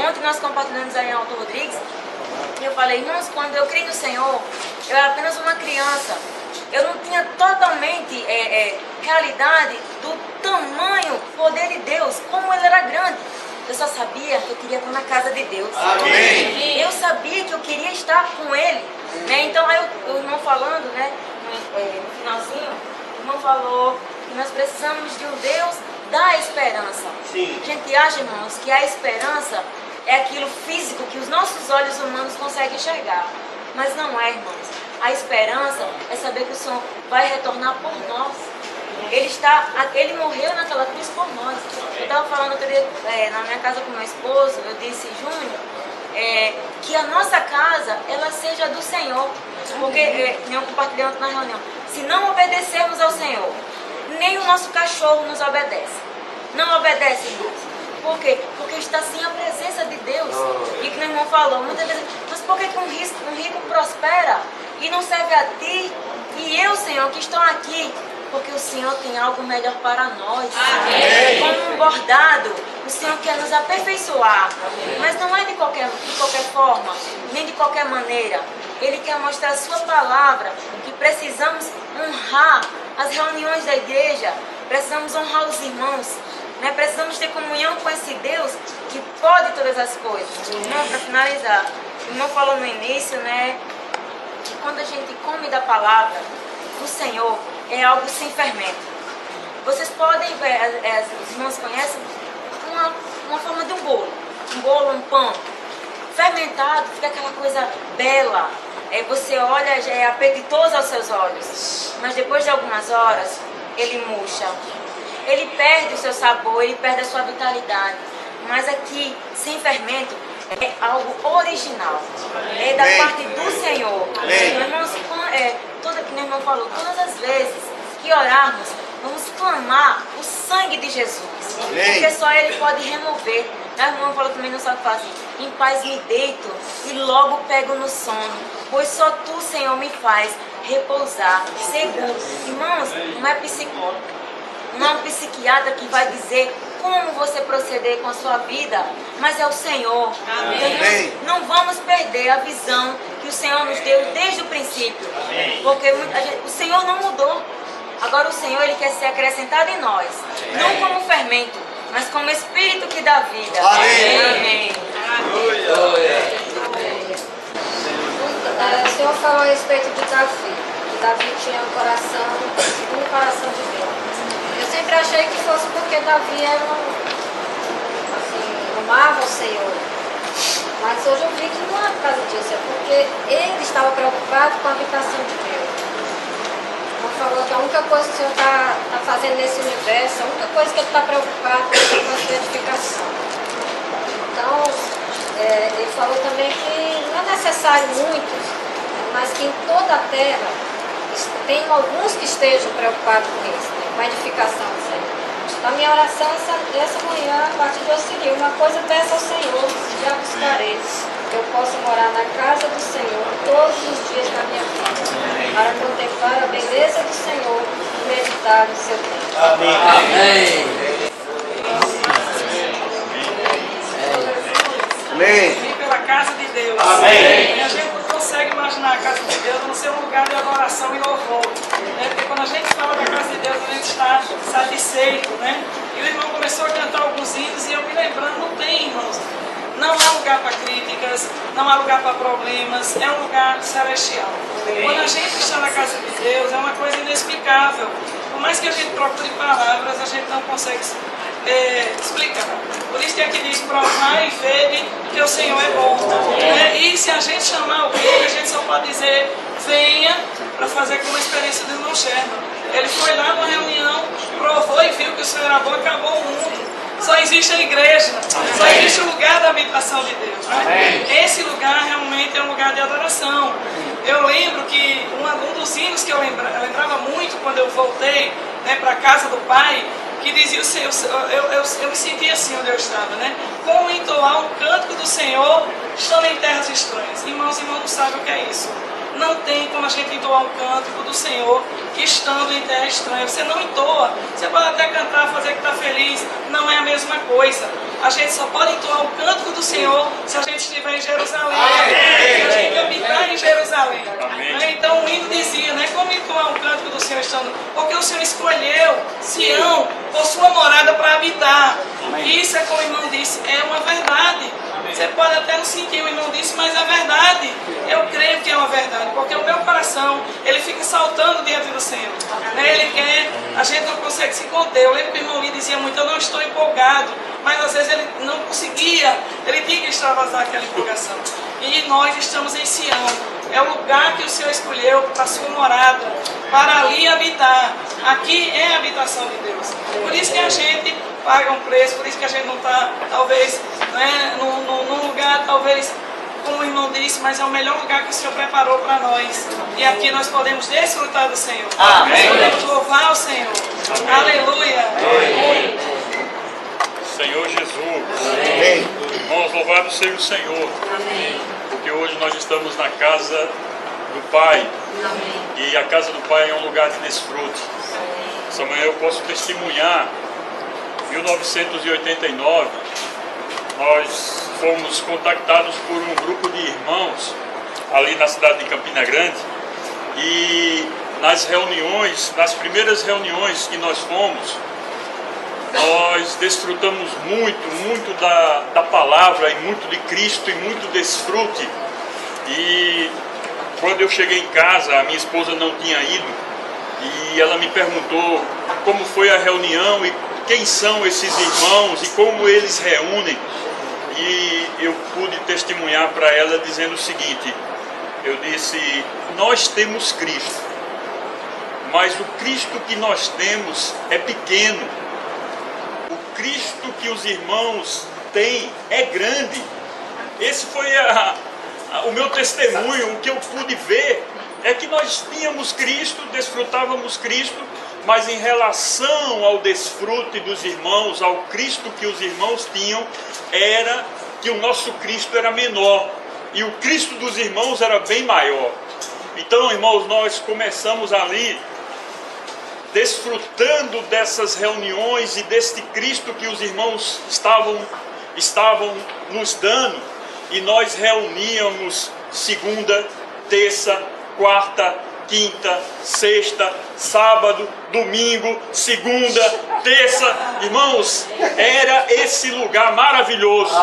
Ontem nós compartilhamos aí em Alto Rodrigues. E eu falei, irmãos, quando eu criei no Senhor, eu era apenas uma criança. Eu não tinha totalmente realidade do tamanho, poder de Deus, como Ele era grande. Eu só sabia que eu queria estar na casa de Deus. Amém. Eu sabia que eu queria estar com Ele. Né? Então, aí o irmão falando, né, no finalzinho, o irmão falou que nós precisamos de um Deus da esperança. Sim. A gente acha, irmãos, que a esperança é aquilo físico que os nossos olhos humanos conseguem enxergar. Mas não é, irmãos. A esperança é saber que o Senhor vai retornar por nós. Ele morreu naquela cruz por nós. Eu estava falando na minha casa com meu esposo, eu disse, Júnior, que a nossa casa, ela seja do Senhor. Porque, eu compartilhei ontem na reunião, se não obedecermos ao Senhor, nem o nosso cachorro nos obedece. Não obedece, irmãos. Por quê? Porque está sem a presença de Deus. E que o irmão falou, muitas vezes, mas por que um rico prospera e não serve a ti? E eu, Senhor, que estou aqui, porque o Senhor tem algo melhor para nós. Amém. Como um bordado, o Senhor quer nos aperfeiçoar. Amém. Mas não é de qualquer forma, nem de qualquer maneira. Ele quer mostrar a sua palavra, que precisamos honrar as reuniões da igreja, precisamos honrar os irmãos. né? Precisamos ter comunhão com esse Deus que pode todas as coisas. Irmão, para finalizar, o irmão falou no início, né, que quando a gente come da palavra do Senhor, é algo sem fermento. Vocês podem ver, os irmãos conhecem uma forma de um bolo, um pão. Fermentado, fica aquela coisa bela. Você olha, já é apetitoso aos seus olhos. Mas depois de algumas horas, ele murcha. Ele perde o seu sabor, ele perde a sua vitalidade. Mas aqui, sem fermento, é algo original. É da parte do Senhor. Irmãos, que meu irmão falou, todas as vezes que orarmos, vamos clamar o sangue de Jesus. Porque só Ele pode remover. Meu irmão falou também, não sabe fazer. Em paz me deito e logo pego no sono, pois só Tu, Senhor, me faz repousar seguro. Irmãos, não é psicólogo, não é um psiquiatra que vai dizer como você proceder com a sua vida, mas é o Senhor. Amém. Não vamos perder a visão que o Senhor nos deu desde o princípio. Porque o Senhor não mudou. Agora o Senhor, Ele quer ser acrescentado em nós. Não como fermento, mas como Espírito que dá vida. Amém. O Senhor falou a respeito de Davi. Davi tinha um coração de Deus. Eu sempre achei que fosse porque Davi era amava o Senhor. Mas hoje eu vi que não é por causa disso, é porque ele estava preocupado com a habitação de Deus. Ele falou que a única coisa que o Senhor está fazendo nesse universo, a única coisa que ele está preocupado é com a sua edificação. Então, ele falou também que não é necessário muitos, mas que em toda a terra tem alguns que estejam preocupados com isso, com a edificação do Senhor. Então, a minha oração essa manhã, a partir de hoje, seria uma coisa peça ao Senhor, já buscarei, que eu possa morar na casa do Senhor todos os dias da minha vida, para contemplar a beleza do Senhor e meditar no seu tempo. Amém. Vir pela casa de Deus. Amém. E a gente não consegue imaginar a casa de Deus a não ser um lugar de adoração e louvor. Né? Porque quando a gente fala da casa de Deus, a gente está satisfeito. Né? E o irmão começou a cantar alguns hinos e eu me lembrando, não tem, irmãos. Não há lugar para críticas, não há lugar para problemas, é um lugar celestial. Quando a gente está na casa de Deus, é uma coisa inexplicável. Por mais que a gente procure palavras, a gente não consegue explicar. Por isso que aqui diz, provar e ver que o Senhor é bom. Né? E se a gente chamar alguém, a gente só pode dizer, venha para fazer como a experiência do irmão Sherman. Ele foi lá numa reunião, provou e viu que o Senhor era bom e acabou o mundo. Só existe a igreja, só existe o lugar da habitação de Deus. Né? Esse lugar realmente é um lugar de adoração. Eu lembro que um dos hinos que eu lembrava muito quando eu voltei, né, para a casa do Pai, que dizia o Senhor, eu me sentia assim onde eu estava, né? Como entoar um cântico do Senhor estando em terras estranhas. Irmãos e irmãs não sabem o que é isso. Não tem como a gente entoar um cântico do Senhor estando em terra estranha. Você não entoa. Você pode até cantar, fazer que está feliz. Não é a mesma coisa. A gente só pode entoar o cântico do Senhor se a gente estiver em Jerusalém. Se a gente habitar em Jerusalém. Então o hino dizia, né? Como entoar um cântico do Senhor estando... Porque o Senhor escolheu Sião por sua morada para habitar. E isso é como o irmão disse, é uma verdade. Você pode até não sentir, o irmão disse, mas é verdade. Eu creio que é uma verdade, porque o meu coração, ele fica saltando diante do Senhor. Ele quer, a gente não consegue se conter. Eu lembro que o irmão Lee dizia muito, eu não estou empolgado, mas às vezes ele não conseguia, ele tinha que extravasar aquela empolgação. E nós estamos em Sião, é o lugar que o Senhor escolheu para a sua morada, para ali habitar. Aqui é a habitação de Deus. Por isso que a gente paga um preço, por isso que a gente não está, talvez, né, num lugar, talvez, como o irmão disse, mas é o melhor lugar que o Senhor preparou para nós. E aqui nós podemos desfrutar do Senhor. Amém. Nós podemos louvar o Senhor. Aleluia. Amém. Senhor Jesus. Amém. Irmãos, louvado seja o Senhor. Amém. Porque hoje nós estamos na casa do Pai. Amém. E a casa do Pai é um lugar de desfrute. Essa manhã eu posso testemunhar. Em 1989, nós fomos contactados por um grupo de irmãos ali na cidade de Campina Grande, e nas primeiras reuniões que nós fomos, nós desfrutamos muito da palavra e muito de Cristo e muito desfrute. E quando eu cheguei em casa, a minha esposa não tinha ido e ela me perguntou como foi a reunião e quem são esses irmãos e como eles reúnem. E eu pude testemunhar para ela dizendo o seguinte: eu disse, nós temos Cristo, mas o Cristo que nós temos é pequeno. O Cristo que os irmãos têm é grande. Esse foi o meu testemunho. O que eu pude ver é que nós tínhamos Cristo, desfrutávamos Cristo, mas em relação ao desfrute dos irmãos, ao Cristo que os irmãos tinham, era que o nosso Cristo era menor e o Cristo dos irmãos era bem maior. Então, irmãos, nós começamos ali desfrutando dessas reuniões e deste Cristo que os irmãos estavam nos dando, e nós reuníamos segunda, terça, quarta, quinta, sexta, sábado, domingo, segunda, terça. Irmãos, era esse lugar maravilhoso.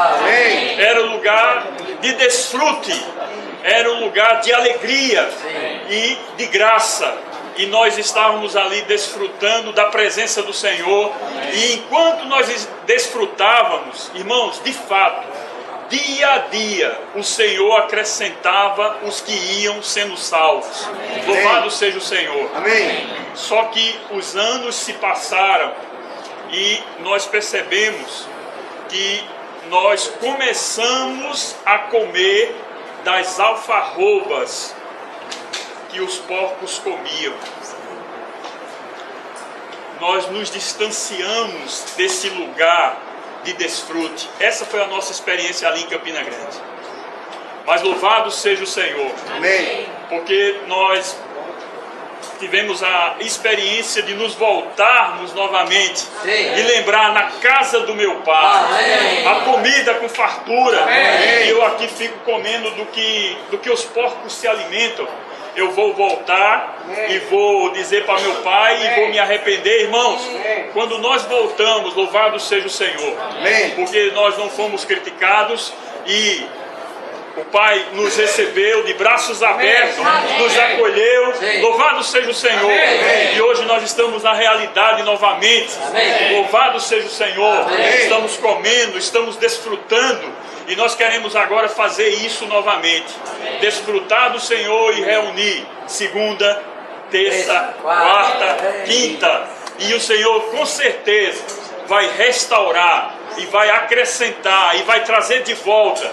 Era um lugar de desfrute, era um lugar de alegria e de graça. E nós estávamos ali desfrutando da presença do Senhor. E enquanto nós desfrutávamos, irmãos, de fato, dia a dia, o Senhor acrescentava os que iam sendo salvos. Amém. Louvado seja o Senhor. Amém. Só que os anos se passaram e nós percebemos que nós começamos a comer das alfarrobas que os porcos comiam. Nós nos distanciamos desse lugar de desfrute. Essa foi a nossa experiência ali em Campina Grande. Mas louvado seja o Senhor. Amém. Porque nós tivemos a experiência de nos voltarmos novamente. Sim. E lembrar na casa do meu pai. Amém. A comida com fartura. Amém. E eu aqui fico comendo do que os porcos se alimentam. Eu vou voltar e vou dizer para meu pai e vou me arrepender, irmãos. Quando nós voltamos, louvado seja o Senhor, porque nós não fomos criticados e o Pai nos recebeu de braços abertos, nos acolheu. Louvado seja o Senhor. E hoje nós estamos na realidade novamente. Louvado seja o Senhor. Estamos comendo, estamos desfrutando. E nós queremos agora fazer isso novamente. Desfrutar do Senhor e reunir segunda, terça, quarta, quinta. E o Senhor com certeza vai restaurar e vai acrescentar e vai trazer de volta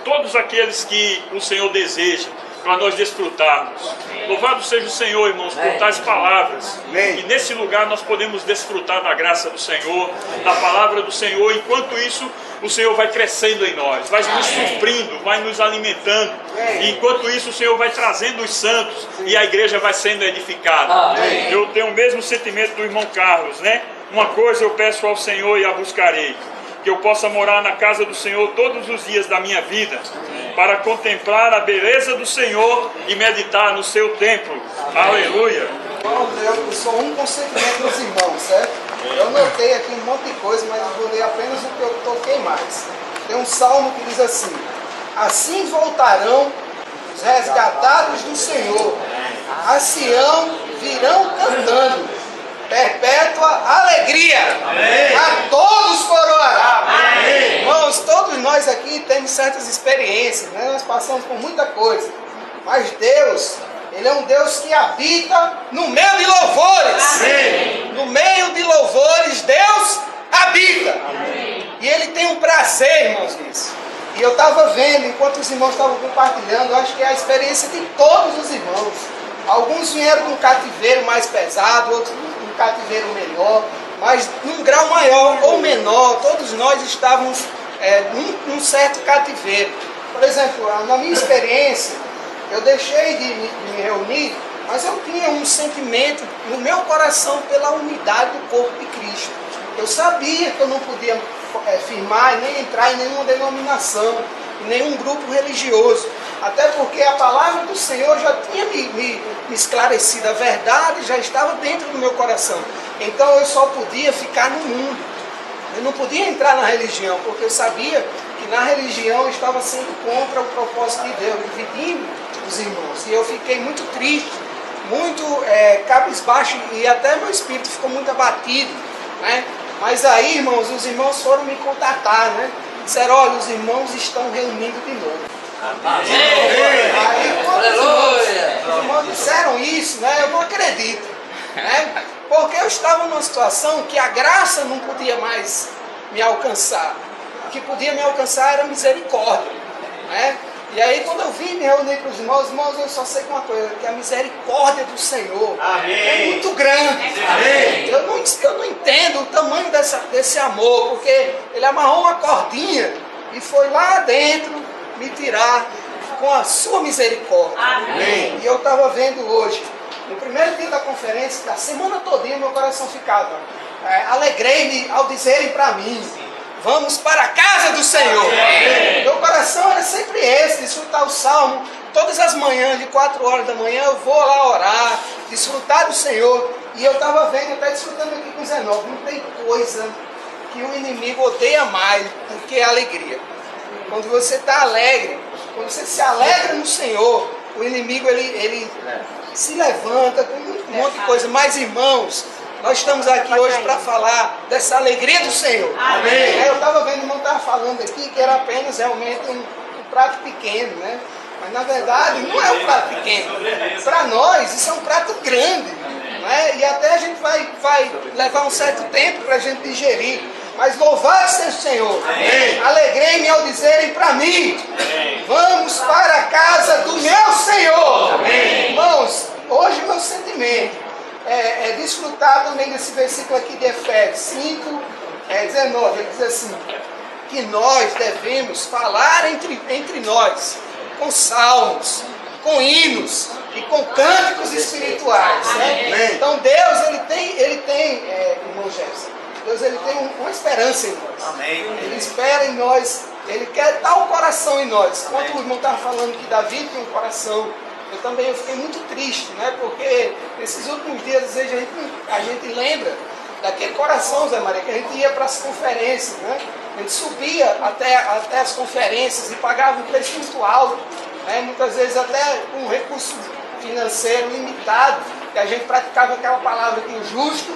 todos aqueles que o Senhor deseja para nós desfrutarmos. Louvado seja o Senhor, irmãos, por tais palavras. E nesse lugar nós podemos desfrutar da graça do Senhor, da palavra do Senhor. Enquanto isso, o Senhor vai crescendo em nós, vai nos suprindo, vai nos alimentando. E enquanto isso, o Senhor vai trazendo os santos e a igreja vai sendo edificada. Eu tenho o mesmo sentimento do irmão Carlos, né? Uma coisa eu peço ao Senhor e a buscarei: que eu possa morar na casa do Senhor todos os dias da minha vida, para contemplar a beleza do Senhor e meditar no seu templo. Aleluia. Eu sou um com o sentimento dos irmãos, certo? Eu notei aqui um monte de coisa, mas eu vou ler apenas o que eu toquei mais. Tem um salmo que diz assim: assim voltarão os resgatados do Senhor, a Sião virão cantando, perpétua alegria. Amém. A todos coroará. Amém. Irmãos, todos nós aqui temos certas experiências, né? Nós passamos por muita coisa, mas Deus, Ele é um Deus que habita no meio de louvores. Amém. No meio de louvores, Deus habita. Amém. E Ele tem um prazer, irmãos, nisso. E eu estava vendo, enquanto os irmãos estavam compartilhando, eu acho que é a experiência de todos os irmãos. Alguns vieram de um cativeiro mais pesado, outros de um cativeiro menor, mas num grau maior ou menor, todos nós estávamos num certo cativeiro. Por exemplo, na minha experiência, eu deixei de me reunir, mas eu tinha um sentimento no meu coração pela unidade do corpo de Cristo. Eu sabia que eu não podia firmar e nem entrar em nenhuma denominação, em nenhum grupo religioso, até porque a palavra do Senhor já tinha me esclarecido, a verdade já estava dentro do meu coração. Então eu só podia ficar no mundo. Eu não podia entrar na religião, porque eu sabia que na religião eu estava sendo contra o propósito de Deus, dividindo os irmãos. E eu fiquei muito triste, muito cabisbaixo, e até meu espírito ficou muito abatido, né? Mas aí, irmãos, os irmãos foram me contatar, né? Disseram, olha, os irmãos estão reunindo de novo. Aí, quando os irmãos disseram isso, né? Eu não acredito, né? Porque eu estava numa situação que a graça não podia mais me alcançar. O que podia me alcançar era misericórdia, né? E aí quando eu vim me reunir com os irmãos, eu só sei uma coisa, que a misericórdia do Senhor é muito grande. Eu não entendo o tamanho desse amor, porque Ele amarrou uma cordinha e foi lá dentro me tirar com a sua misericórdia. Amém. E eu estava vendo hoje, no primeiro dia da conferência, da semana todinha, meu coração ficava. Alegrei-me ao dizerem para mim, vamos para a casa do Senhor. Meu coração era sempre esse, desfrutar o Salmo. Todas as manhãs, de 4 horas da manhã, eu vou lá orar, desfrutar do Senhor. E eu estava vendo, até desfrutando aqui com o Zenó, não tem coisa que o inimigo odeia mais do que a alegria. Quando você está alegre, quando você se alegra no Senhor, o inimigo ele se levanta com um monte de coisa. Mas, irmãos, nós estamos aqui hoje para falar dessa alegria do Senhor. Amém. Eu estava vendo, o irmão estava falando aqui que era apenas realmente um prato pequeno, né? Mas na verdade não é um prato pequeno. Para nós isso é um prato grande, né? E até a gente vai levar um certo tempo para a gente digerir. Mas louvado seja o Senhor. Alegrei-me ao dizerem para mim, vamos para a casa do meu Senhor. Amém. Irmãos, hoje meu sentimento é desfrutar também desse versículo aqui de Efésios 5, 19. Ele diz assim, que nós devemos falar entre nós, com salmos, com hinos e com cânticos espirituais. Né? Então Deus, ele tem irmão Jefferson, Deus ele tem uma esperança em nós. Amém. Ele espera em nós, Ele quer dar um coração em nós. Quando o irmão estava falando que Davi tem um coração, eu fiquei muito triste, né? Porque nesses últimos dias, às vezes, a gente lembra daquele coração, Zé Maria, que a gente ia para as conferências, né? A gente subia até as conferências e pagava um preço muito alto, né? Muitas vezes até com um recurso financeiro limitado, que a gente praticava aquela palavra que o justo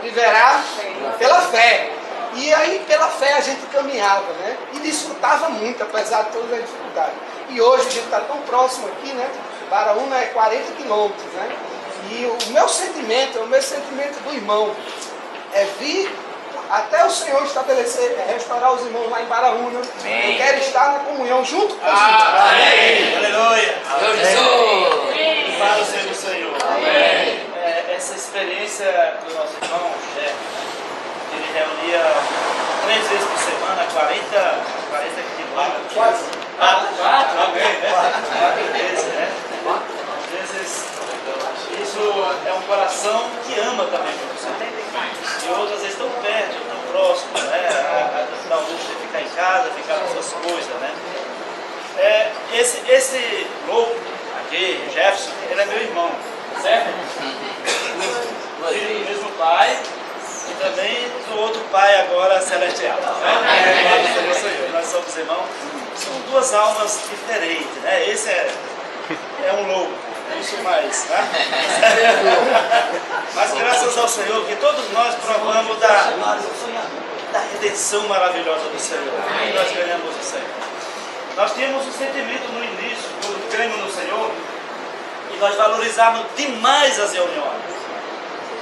viverá pela fé. E aí, pela fé, a gente caminhava, né? E desfrutava muito, apesar de todas as dificuldades. E hoje a gente está tão próximo aqui, né? Baraúna é 40 quilômetros, né? E o meu sentimento do irmão, é vir até o Senhor estabelecer, restaurar os irmãos lá em Baraúna. Amém. Eu quero estar na comunhão junto com os irmãos. Amém. Aleluia. Amém. Para o Senhor do Senhor. Amém. Essa experiência do nosso irmão, ele reunia 3 vezes por semana, 40 quilômetros. 4 vezes, né? Às vezes, isso é um coração que ama também você. E outras vezes tão perto, tão próximo, né? Dá o luxo de ficar em casa, ficar com suas coisas, né? Esse louco aqui, Jefferson, ele é meu irmão, certo? Filho do mesmo pai e também do outro pai agora celestial. Nós somos irmãos. São 2 almas diferentes, né? Esse é um louco, isso mais, né? Mas graças ao Senhor que todos nós provamos da redenção maravilhosa do Senhor. E nós ganhamos o Senhor. Nós tínhamos um sentimento no início, quando cremos no Senhor, e nós valorizávamos demais as reuniões.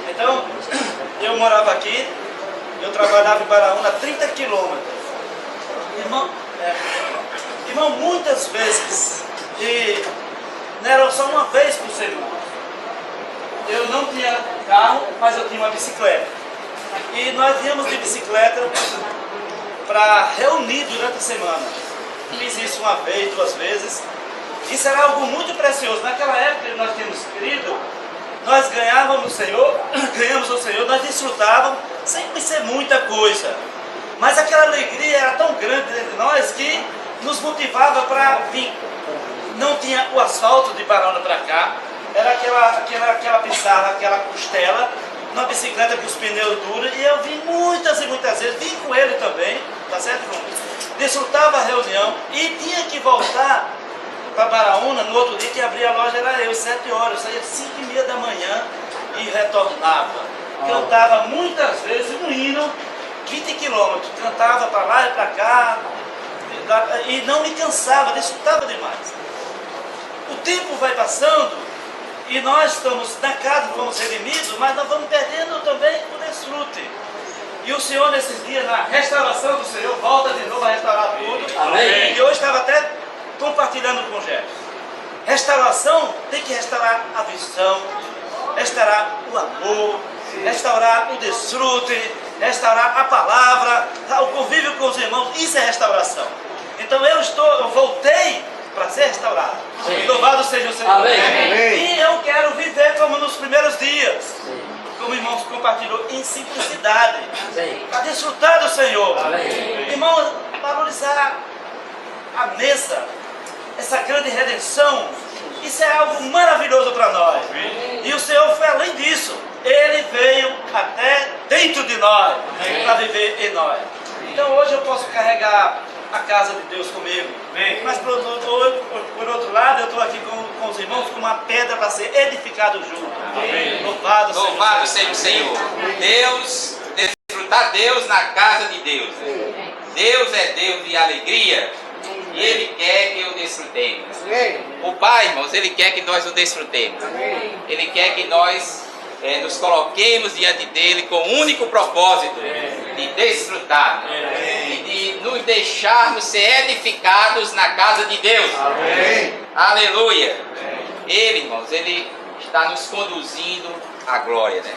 Então, eu morava aqui, eu trabalhava em Baraúna 30 quilômetros. Irmão, muitas vezes, e não era só uma vez por semana. Eu não tinha carro, mas eu tinha uma bicicleta. E nós íamos de bicicleta para reunir durante a semana. Fiz isso 1 vez, 2 vezes. Isso era algo muito precioso. Naquela época que nós tínhamos querido, nós ganhamos o Senhor, nós desfrutávamos, sem ser muita coisa. Mas aquela alegria era tão grande dentro de nós que nos motivava para vir. Não tinha o asfalto de Baraúna para cá, era aquela pissarra, aquela costela, numa bicicleta com os pneus duros, e eu vim muitas e muitas vezes, vim com ele também, tá certo, irmão? Desfrutava a reunião e tinha que voltar para Baraúna no outro dia, que abria a loja era eu, 7 horas, eu saía 5h30 da manhã e retornava. Cantava muitas vezes um hino, 20 quilômetros, cantava para lá e para cá, e não me cansava, desfrutava demais. O tempo vai passando e nós estamos na casa, vamos redimidos, mas nós vamos perdendo também o desfrute. E o Senhor nesses dias, na restauração do Senhor, volta de novo a restaurar tudo. Amém. E hoje estava até compartilhando com o Jefferson. Restauração tem que restaurar a visão, restaurar o amor, restaurar o desfrute, restaurar a palavra, o convívio com os irmãos. Isso é restauração. Então eu voltei para ser restaurado. Sim. Louvado seja o Senhor. Amém. E eu quero viver como nos primeiros dias. Como o irmão compartilhou, em simplicidade. Para desfrutar do Senhor. Amém. Irmão, valorizar a mesa, essa grande redenção, isso é algo maravilhoso para nós. E o Senhor foi além disso. Ele veio até dentro de nós, para viver em nós. Então hoje eu posso carregar a casa de Deus comigo. Mas por outro lado, eu estou aqui com os irmãos com uma pedra para ser edificado junto. Louvado seja o Senhor. Deus, desfrutar Deus na casa de Deus. Deus é Deus de alegria. E Ele quer que o desfrutemos. O Pai, irmãos, Ele quer que nós o desfrutemos. Ele quer que nós nos coloquemos diante dEle com o único propósito de desfrutar, e de nos deixarmos ser edificados na casa de Deus. Aleluia. Ele, irmãos, Ele está nos conduzindo à glória, né?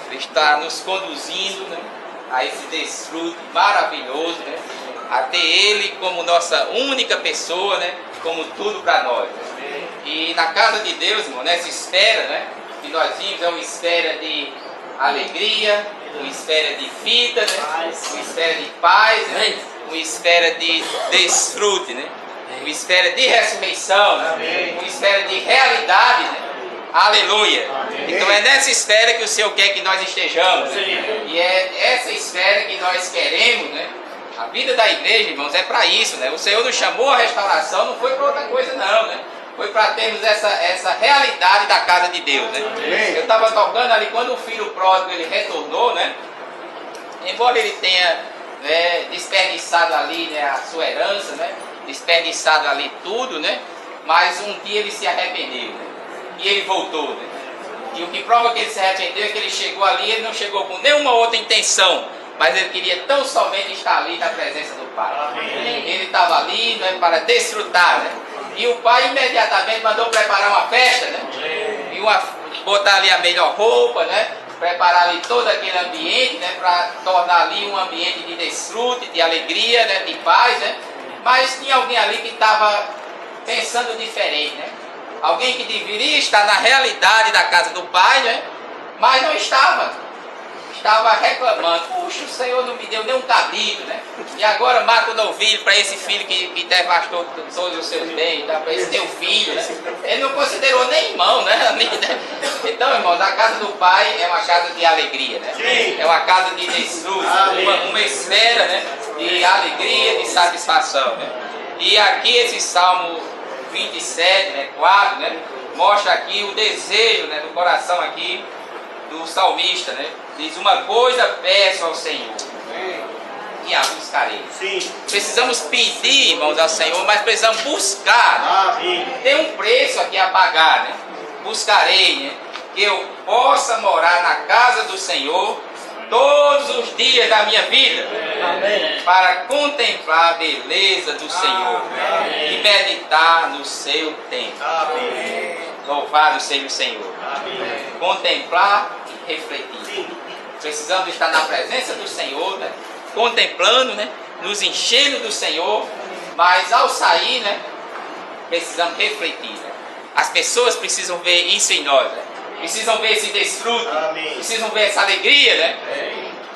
Ele está nos conduzindo, né, a esse desfrute maravilhoso, né? A ter Ele como nossa única pessoa, né? Como tudo para nós. E na casa de Deus, irmão, nessa espera, né, que nós vimos, é uma espera de alegria, uma espera de vida, né? Uma espera de paz, né? Uma espera de desfrute, né? Uma espera de ressurreição, né? Uma espera de realidade, né? Aleluia. Então é nessa espera que o Senhor quer que nós estejamos, né? E é essa espera que nós queremos, né? A vida da igreja, irmãos, é para isso, né? O Senhor nos chamou à restauração, não foi para outra coisa não, né? Foi para termos essa realidade da casa de Deus, né? Eu estava tocando ali, quando o filho pródigo ele retornou, né? Embora ele tenha, né, desperdiçado ali, né, a sua herança, né? Desperdiçado ali tudo, né? Mas um dia ele se arrependeu, né? E ele voltou, né? E o que prova que ele se arrependeu é que ele chegou ali, ele não chegou com nenhuma outra intenção, mas ele queria tão somente estar ali na presença do Pai. Ele estava ali, né, para desfrutar, né? E o pai imediatamente mandou preparar uma festa, né? E botar ali a melhor roupa, né? Preparar ali todo aquele ambiente, né? Para tornar ali um ambiente de desfrute, de alegria, né? De paz, né? Mas tinha alguém ali que estava pensando diferente, né? Alguém que deveria estar na realidade da casa do pai, né? Mas não estava. Estava reclamando, puxa, o Senhor não me deu nem um cabrito, né? E agora mata o novilho para esse filho que devastou todos os seus bens, para esse teu filho, né? Ele não considerou nem irmão, né? Então, irmãos, a casa do Pai é uma casa de alegria, né? É uma casa de desfrute, uma esfera, né? De alegria, de satisfação, né? E aqui esse Salmo 27, né? 4, né? Mostra aqui o desejo, né? Do coração aqui do salmista, né? Diz: uma coisa peço ao Senhor e a buscarei. Precisamos pedir, irmãos, ao Senhor, mas precisamos buscar, né? Tem um preço aqui a pagar, né? Buscarei, né? Que eu possa morar na casa do Senhor todos os dias da minha vida, para contemplar a beleza do Senhor e meditar no seu templo. Louvado seja o Senhor. Contemplar e refletir. Precisamos estar na presença do Senhor, né? Contemplando, né? Nos enchendo do Senhor, mas ao sair, né? Precisamos refletir, né? As pessoas precisam ver isso em nós, né? Precisam ver esse desfrute, precisam ver essa alegria, né?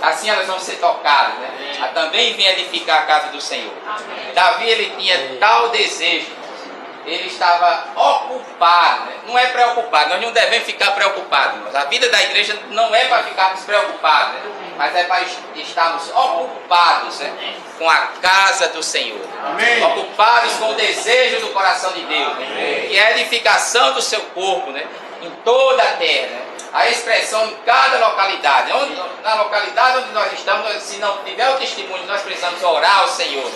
Assim elas vão ser tocadas, né? A também vem edificar a casa do Senhor. Davi, ele tinha tal desejo ele estava ocupado, né? Não é preocupado, nós não devemos ficar preocupados, irmãos. A vida da igreja não é para ficarmos preocupados, né? Mas é para estarmos ocupados, né? Com a casa do Senhor. Amém. Ocupados com o desejo do coração de Deus, né? Que é a edificação do seu corpo, né? Em toda a terra, né? A expressão em cada localidade. Na localidade onde nós estamos, se não tiver o testemunho, nós precisamos orar ao Senhor.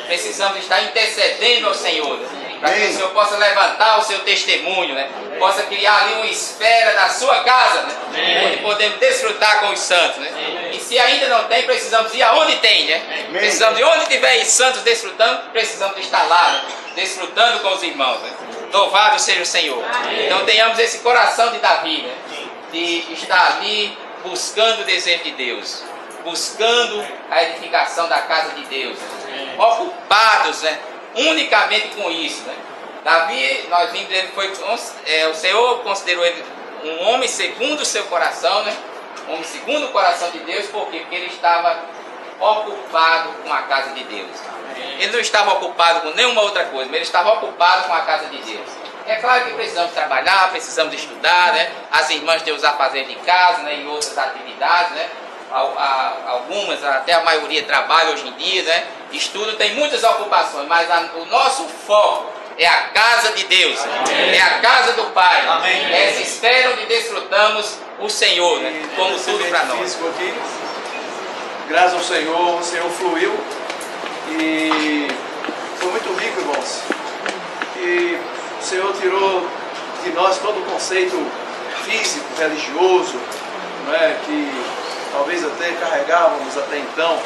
Precisamos estar intercedendo ao Senhor, para que o Senhor possa levantar o seu testemunho, né? Possa criar ali uma esfera da sua casa, né? Onde podemos desfrutar com os santos, né? E se ainda não tem, precisamos ir aonde tem, né? Precisamos de onde tiver santos desfrutando, precisamos estar lá, né? Desfrutando com os irmãos, né? Louvado seja o Senhor. Então tenhamos esse coração de Davi, né? De estar ali buscando o desejo de Deus, buscando a edificação da casa de Deus, ocupados, né, unicamente com isso, né? Davi, nós vimos, ele foi, o Senhor considerou ele um homem segundo o seu coração, né? Um homem segundo o coração de Deus, por quê? Porque ele estava ocupado com a casa de Deus. Ele não estava ocupado com nenhuma outra coisa, mas ele estava ocupado com a casa de Deus. É claro que precisamos trabalhar, precisamos estudar, né? As irmãs têm os afazeres de casa, né? E outras atividades, né? Algumas, até a maioria trabalha hoje em dia, né? Estudo, tem muitas ocupações, mas o nosso foco é a casa de Deus, é a casa do Pai. Amém. É essa esfera onde desfrutamos o Senhor, né? Como tudo para nós. Aqui, graças ao Senhor, o Senhor fluiu e foi muito rico, irmãos. E o Senhor tirou de nós todo o conceito físico, religioso, não é? Que talvez até carregávamos até então.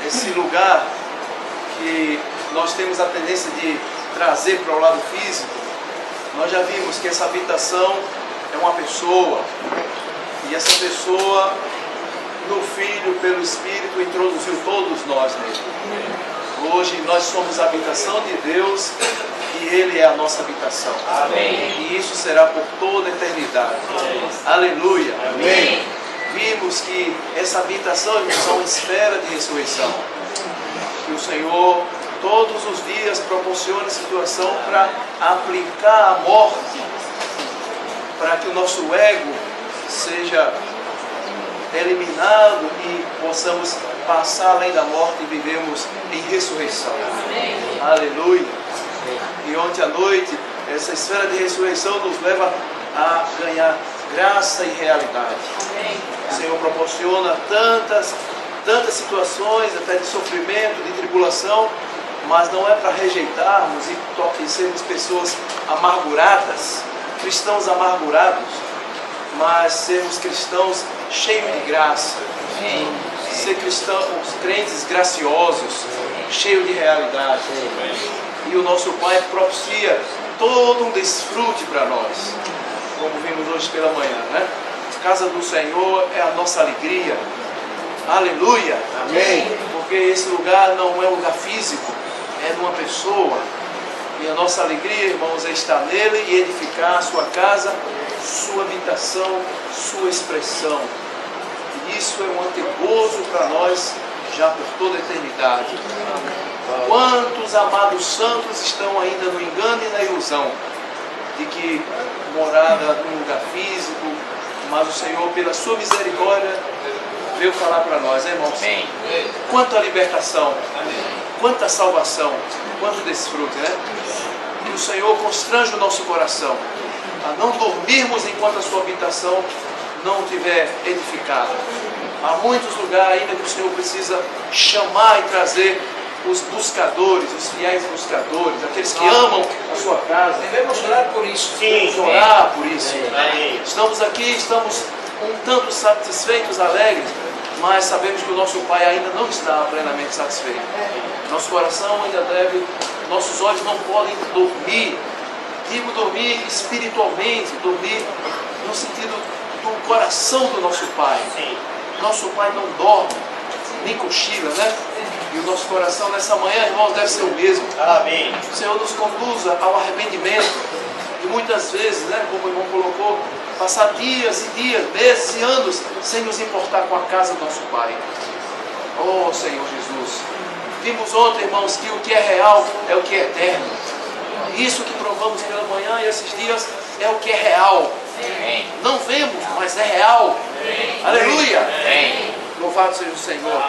Esse lugar que nós temos a tendência de trazer para o lado físico, nós já vimos que essa habitação é uma pessoa, e essa pessoa, no Filho, pelo Espírito, introduziu todos nós nele. Hoje nós somos a habitação de Deus e Ele é a nossa habitação. Amém. E isso será por toda a eternidade. Amém. Aleluia. Amém. Vimos que essa habitação é uma esfera de ressurreição. Que o Senhor todos os dias proporciona situação para aplicar a morte, para que o nosso ego seja eliminado e possamos passar além da morte e vivemos em ressurreição. Amém. Aleluia. E ontem à noite, essa esfera de ressurreição nos leva a ganhar graça e realidade. Amém. O Senhor proporciona tantas situações, até de sofrimento, de tribulação, mas não é para rejeitarmos e sermos pessoas amarguradas, cristãos amargurados, mas sermos cristãos cheios de graça. Amém. Ser cristãos, crentes graciosos, cheios de realidade. E o nosso Pai propicia todo um desfrute para nós, como vimos hoje pela manhã, né? A casa do Senhor é a nossa alegria. Aleluia. Amém. Porque esse lugar não é um lugar físico, é numa pessoa. E a nossa alegria, irmãos, é estar nele e edificar a sua casa, sua habitação, sua expressão. E isso é um antegozo para nós já por toda a eternidade. Quantos amados santos estão ainda no engano e na ilusão de que morada num lugar físico, mas o Senhor, pela sua misericórdia, veio falar para nós, irmãos? Amém. Quanta libertação, quanta salvação, quanto desfrute, né? Que o Senhor constrange o nosso coração a não dormirmos enquanto a sua habitação não tiver edificada. Há muitos lugares ainda que o Senhor precisa chamar e trazer os buscadores, os fiéis buscadores, aqueles que amam a sua casa. Devemos orar por isso. Devemos orar por isso. Estamos aqui, estamos um tanto satisfeitos, alegres, mas sabemos que o nosso Pai ainda não está plenamente satisfeito. Nosso coração ainda deve, nossos olhos não podem dormir. Digo dormir espiritualmente, dormir no sentido do coração do nosso Pai. Nosso Pai não dorme, nem cochila, né? E o nosso coração nessa manhã, irmãos, deve ser o mesmo. Amém. O Senhor nos conduza ao arrependimento. E muitas vezes, né, como o irmão colocou, passar dias e dias, meses e anos sem nos importar com a casa do nosso Pai. Oh, Senhor Jesus. Vimos ontem, irmãos, que o que é real é o que é eterno. Isso que provamos pela manhã e esses dias é o que é real. Não vemos, mas é real. Aleluia. Louvado seja o Senhor.